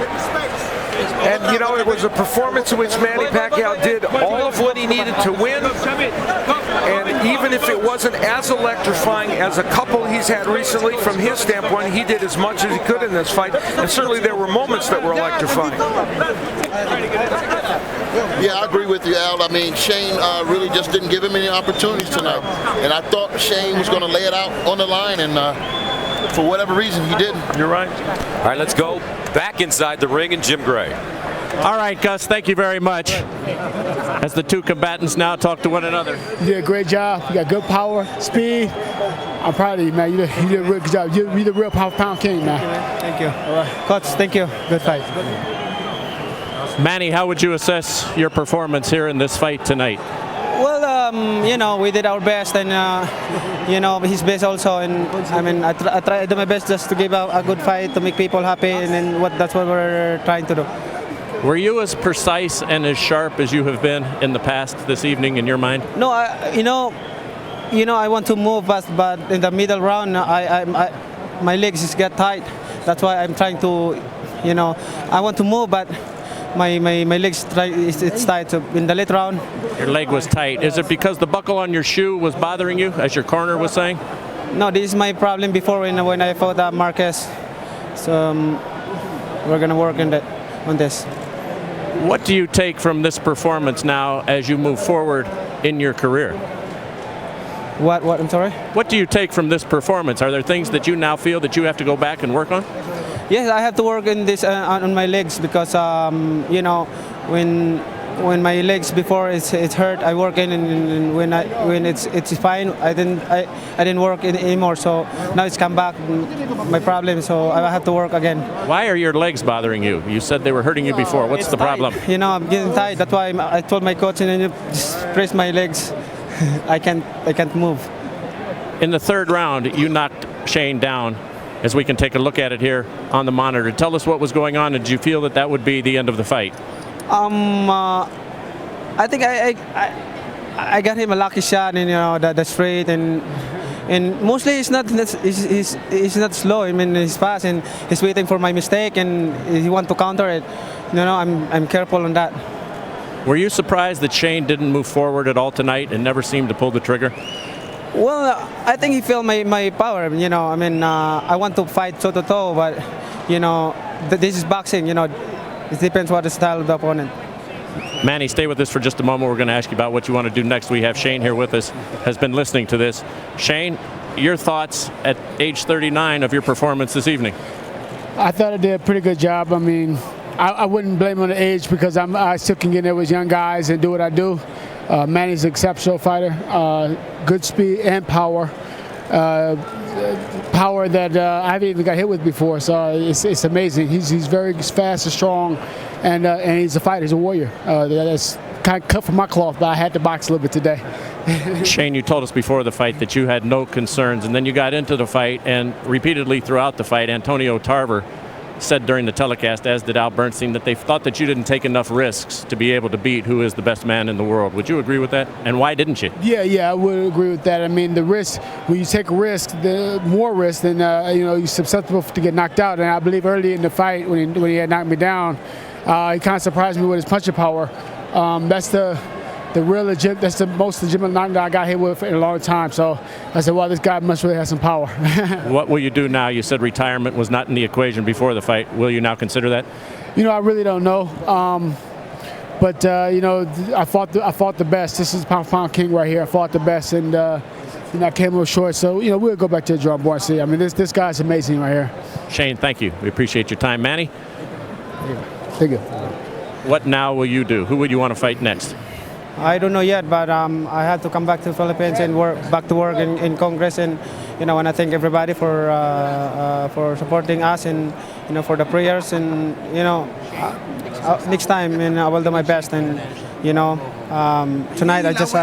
And it was a performance in which Manny Pacquiao did all of what he needed to win. And even if it wasn't as electrifying as a couple he's had recently, from his standpoint, he did as much as he could in this fight. And certainly there were moments that were electrifying. Yeah, I agree with you, Al. I mean, Shane really just didn't give him any opportunities tonight. And I thought Shane was going to lay it out on the line, and for whatever reason, he didn't. You're right. All right, let's go back inside the ring and Jim Gray. All right, Gus, thank you very much. As the 2 combatants now talk to one another. You did a great job. You got good power, speed. I'm proud of you, man. You did a real good job. You're the real pound king, man. Thank you. Coach, thank you. Good fight. Manny, how would you assess your performance here in this fight tonight? Well, we did our best, and his best also. And I mean, I try to do my best just to give a good fight to make people happy, and then that's what we're trying to do. Were you as precise and as sharp as you have been in the past this evening, in your mind? No, I want to move fast, but in the middle round, my legs just get tight. That's why I'm trying to, I want to move, but my legs it's tight. So in the late round, your leg was tight. Is it because the buckle on your shoe was bothering you, as your corner was saying? No, this is my problem before when I fought Marquez. So we're gonna work on this. What do you take from this performance now as you move forward in your career? What? I'm sorry? What do you take from this performance? Are there things that you now feel that you have to go back and work on? Yes, I have to work in this on my legs because when my legs before it's hurt, I work in, and when it's fine, I didn't work anymore. So now it's come back, my problem. So I have to work again. Why are your legs bothering you? You said they were hurting you before. What's the problem? I'm getting tired. That's why I told my coach, and then just press my legs. I can't move. In the 3rd round, you knocked Shane down. As we can take a look at it here on the monitor. Tell us what was going on, and did you feel that would be the end of the fight? I think I got him a lucky shot, and the straight, and And Mosley is not he's not slow. I mean, he's fast and he's waiting for my mistake and he want to counter it. I'm careful on that. Were you surprised that Shane didn't move forward at all tonight and never seemed to pull the trigger? Well, I think he felt my power. I want to fight toe-to-toe, but this is boxing. It depends what the style of the opponent. Manny, stay with us for just a moment. We're going to ask you about what you want to do next. We have Shane here with us, has been listening to this. Shane, your thoughts at age 39 of your performance this evening? I thought I did a pretty good job. I mean, I wouldn't blame on the age because I still can get in there with young guys and do what I do. Manny's an exceptional fighter, good speed and power. Power that I haven't even got hit with before, so it's amazing. He's very fast and strong, and he's a fighter. He's a warrior. That's kind of cut from my cloth, but I had to box a little bit today. Shane, you told us before the fight that you had no concerns, and then you got into the fight, and repeatedly throughout the fight, Antonio Tarver said during the telecast, as did Al Bernstein, that they thought that you didn't take enough risks to be able to beat who is the best man in the world. Would you agree with that? And why didn't you? Yeah, I would agree with that. I mean, the risk, when you take a risk, the more risk, then you're susceptible to get knocked out. And I believe early in the fight, when he had knocked me down, he kind of surprised me with his punching power. That's that's the most legitimate knockdown I got hit with in a long time. So I said, well, this guy must really have some power. What will you do now? You said retirement was not in the equation before the fight. Will you now consider that? I really don't know. But I fought the best. This is pound for pound king right here. I fought the best, and I came a little short. So we'll go back to the drawing board and see. I mean, this guy's amazing right here. Shane, thank you. We appreciate your time, Manny. Thank you. What now will you do? Who would you want to fight next? I don't know yet, but I had to come back to the Philippines and back to work in Congress, and and I thank everybody for supporting us and for the prayers, and next time I will do my best, and tonight I just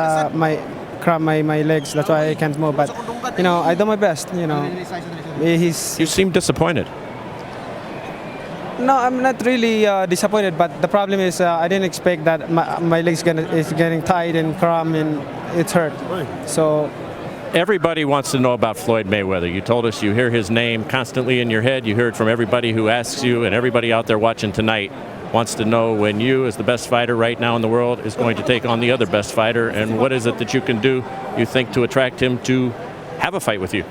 cramp my legs, that's why I can't move, but I do my best. You seem disappointed. No, I'm not really disappointed, but the problem is I didn't expect that my legs is getting tight and cramp and it's hurt. So everybody wants to know about Floyd Mayweather. You told us you hear his name constantly in your head. You hear it from everybody who asks you, and everybody out there watching tonight wants to know when you, as the best fighter right now in the world, is going to take on the other best fighter, and what is it that you can do, you think, to attract him to have a fight with you?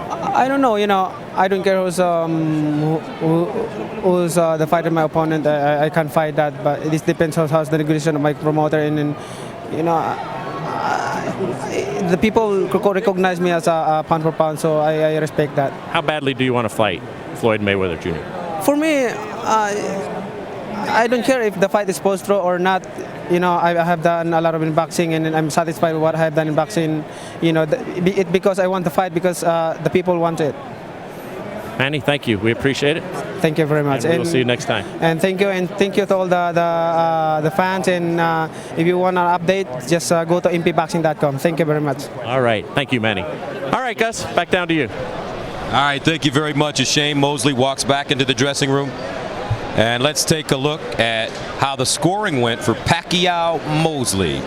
I don't know, I don't care who's the fighter, my opponent. I can't fight that, but it depends on how's the negotiation of my promoter, and the people recognize me as a pound for pound, so I respect that. How badly do you want to fight Floyd Mayweather Jr.? For me, I don't care if the fight is post-draw or not. I have done a lot of in boxing, and I'm satisfied with what I have done in boxing. Because I want to fight, because the people want it. Manny, thank you. We appreciate it. Thank you very much. And we'll see you next time. And thank you to all the fans. And if you want an update, just go to mpboxing.com. Thank you very much. All right. Thank you, Manny. All right, Gus, back down to you. All right, thank you very much. As Shane Mosley walks back into the dressing room. And let's take a look at how the scoring went for Pacquiao Mosley.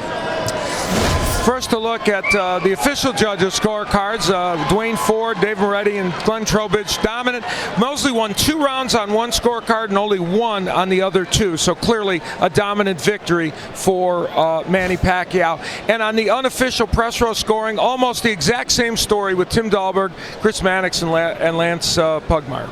First, a look at the official judges' scorecards. Dwayne Ford, Dave Moretti, and Glenn Trowbridge dominant. Mosley won 2 rounds on one scorecard and only 1 on the other 2. So clearly a dominant victory for Manny Pacquiao. And on the unofficial press row scoring, almost the exact same story with Tim Dahlberg, Chris Mannix, and Lance Pugmire.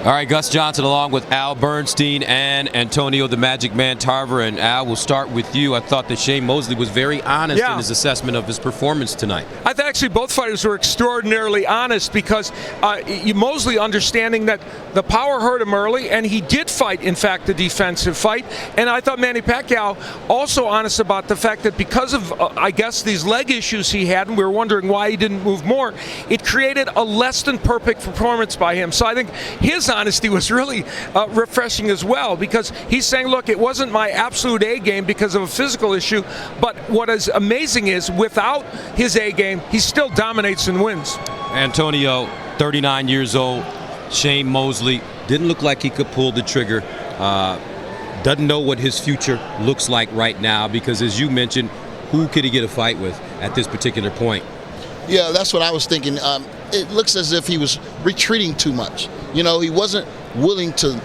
All right, Gus Johnson along with Al Bernstein and Antonio the Magic Man Tarver. And Al, we'll start with you. I thought that Shane Mosley was very honest in his assessment of his performance tonight. I think actually both fighters were extraordinarily honest, because Mosley understanding that the power hurt him early, and he did fight, in fact, the defensive fight. And I thought Manny Pacquiao also honest about the fact that because of, I guess, these leg issues he had, and we were wondering why he didn't move more, it created a less than perfect performance by him. So I think his honesty was really refreshing as well, because he's saying, look, it wasn't my absolute A game because of a physical issue, but what is amazing is without his A game, he still dominates and wins. Antonio, 39 years old. Shane Mosley didn't look like he could pull the trigger. Doesn't know what his future looks like right now, because as you mentioned, who could he get a fight with at this particular point? Yeah, that's what I was thinking. It looks as if he was retreating too much. You know, he wasn't willing to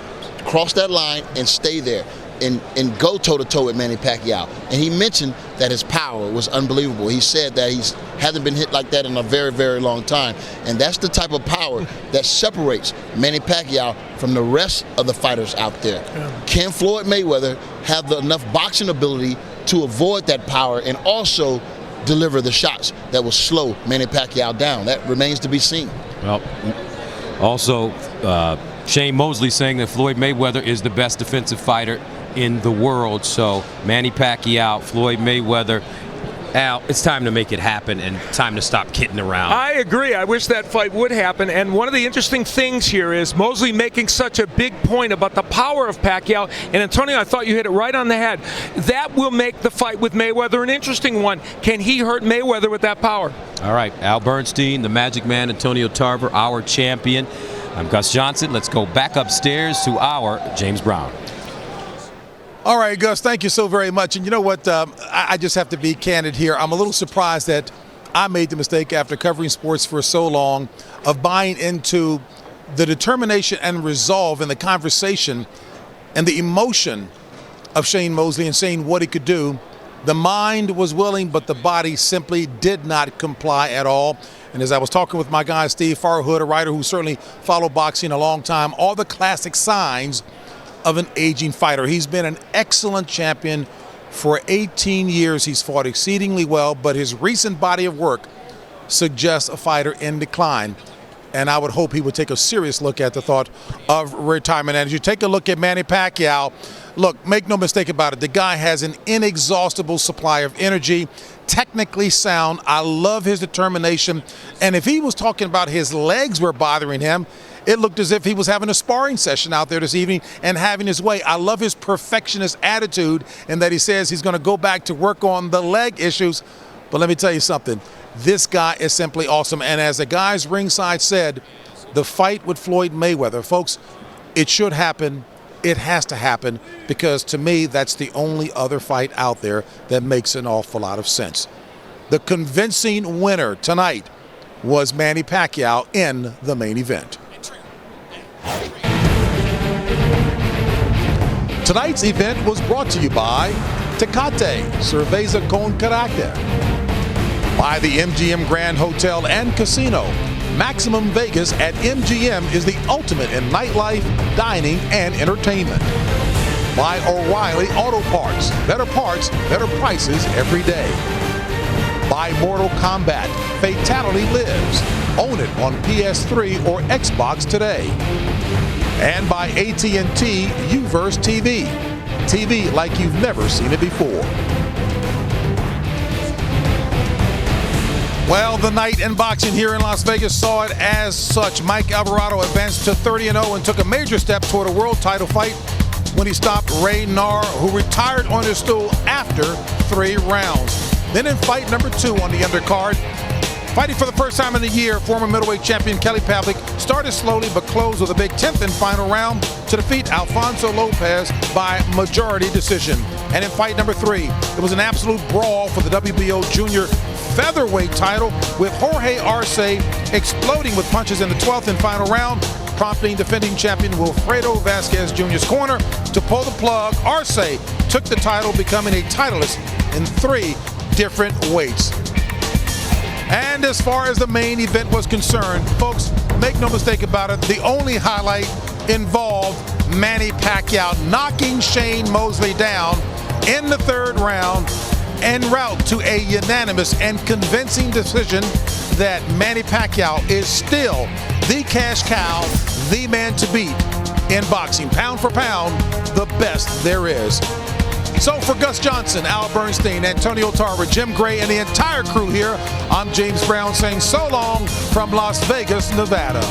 cross that line and stay there and go toe-to-toe with Manny Pacquiao. And he mentioned that his power was unbelievable. He said that he hasn't been hit like that in a very, very long time. And that's the type of power that separates Manny Pacquiao from the rest of the fighters out there. Yeah. Can Floyd Mayweather have enough boxing ability to avoid that power and also deliver the shots that will slow Manny Pacquiao down? That remains to be seen. Well, also, Shane Mosley saying that Floyd Mayweather is the best defensive fighter in the world. So Manny Pacquiao, Floyd Mayweather. Al, it's time to make it happen and time to stop kidding around. I agree. I wish that fight would happen. And one of the interesting things here is Mosley making such a big point about the power of Pacquiao. And Antonio, I thought you hit it right on the head. That will make the fight with Mayweather an interesting one. Can he hurt Mayweather with that power? All right, Al Bernstein, the Magic Man, Antonio Tarver, our champion. I'm Gus Johnson. Let's go back upstairs to our James Brown. All right, Gus, thank you so very much. And you know what? I just have to be candid here. I'm a little surprised that I made the mistake after covering sports for so long of buying into the determination and resolve and the conversation and the emotion of Shane Mosley and saying what he could do. The mind was willing, but the body simply did not comply at all. And as I was talking with my guy, Steve Farhood, a writer who certainly followed boxing a long time, all the classic signs of an aging fighter. He's been an excellent champion for 18 years. He's fought exceedingly well, but his recent body of work suggests a fighter in decline. And I would hope he would take a serious look at the thought of retirement. And as you take a look at Manny Pacquiao, look, make no mistake about it, the guy has an inexhaustible supply of energy, technically sound. I love his determination. And if he was talking about his legs were bothering him, it looked as if he was having a sparring session out there this evening and having his way. I love his perfectionist attitude and that he says he's going to go back to work on the leg issues. But let me tell you something. This guy is simply awesome. And as the guys ringside said, the fight with Floyd Mayweather, folks, it should happen. It has to happen because to me, that's the only other fight out there that makes an awful lot of sense. The convincing winner tonight was Manny Pacquiao in the main event. Tonight's event was brought to you by Tecate, Cerveza con Carácter, by the MGM Grand Hotel and Casino. Maximum Vegas at MGM is the ultimate in nightlife, dining, and entertainment. By O'Reilly Auto Parts, better prices every day. By Mortal Kombat, Fatality Lives. Own it on PS3 or Xbox today. And by AT&T Uverse TV. TV like you've never seen it before. Well, the night in boxing here in Las Vegas saw it as such. Mike Alvarado advanced to 30-0 and took a major step toward a world title fight when he stopped Ray Narr, who retired on his stool after 3 rounds. Then in fight number 2 on the undercard, fighting for the first time in the year, former middleweight champion Kelly Pavlik started slowly but closed with a big 10th and final round to defeat Alfonso Lopez by majority decision. And in fight number 3, it was an absolute brawl for the WBO junior featherweight title with Jorge Arce exploding with punches in the 12th and final round, prompting defending champion Wilfredo Vasquez Jr.'s corner to pull the plug. Arce took the title, becoming a titleist in 3 different weights. And as far as the main event was concerned, folks, make no mistake about it, the only highlight involved Manny Pacquiao knocking Shane Mosley down in the 3rd round en route to a unanimous and convincing decision that Manny Pacquiao is still the cash cow, the man to beat in boxing. Pound for pound, the best there is. So for Gus Johnson, Al Bernstein, Antonio Tarver, Jim Gray, and the entire crew here, I'm James Brown saying so long from Las Vegas, Nevada.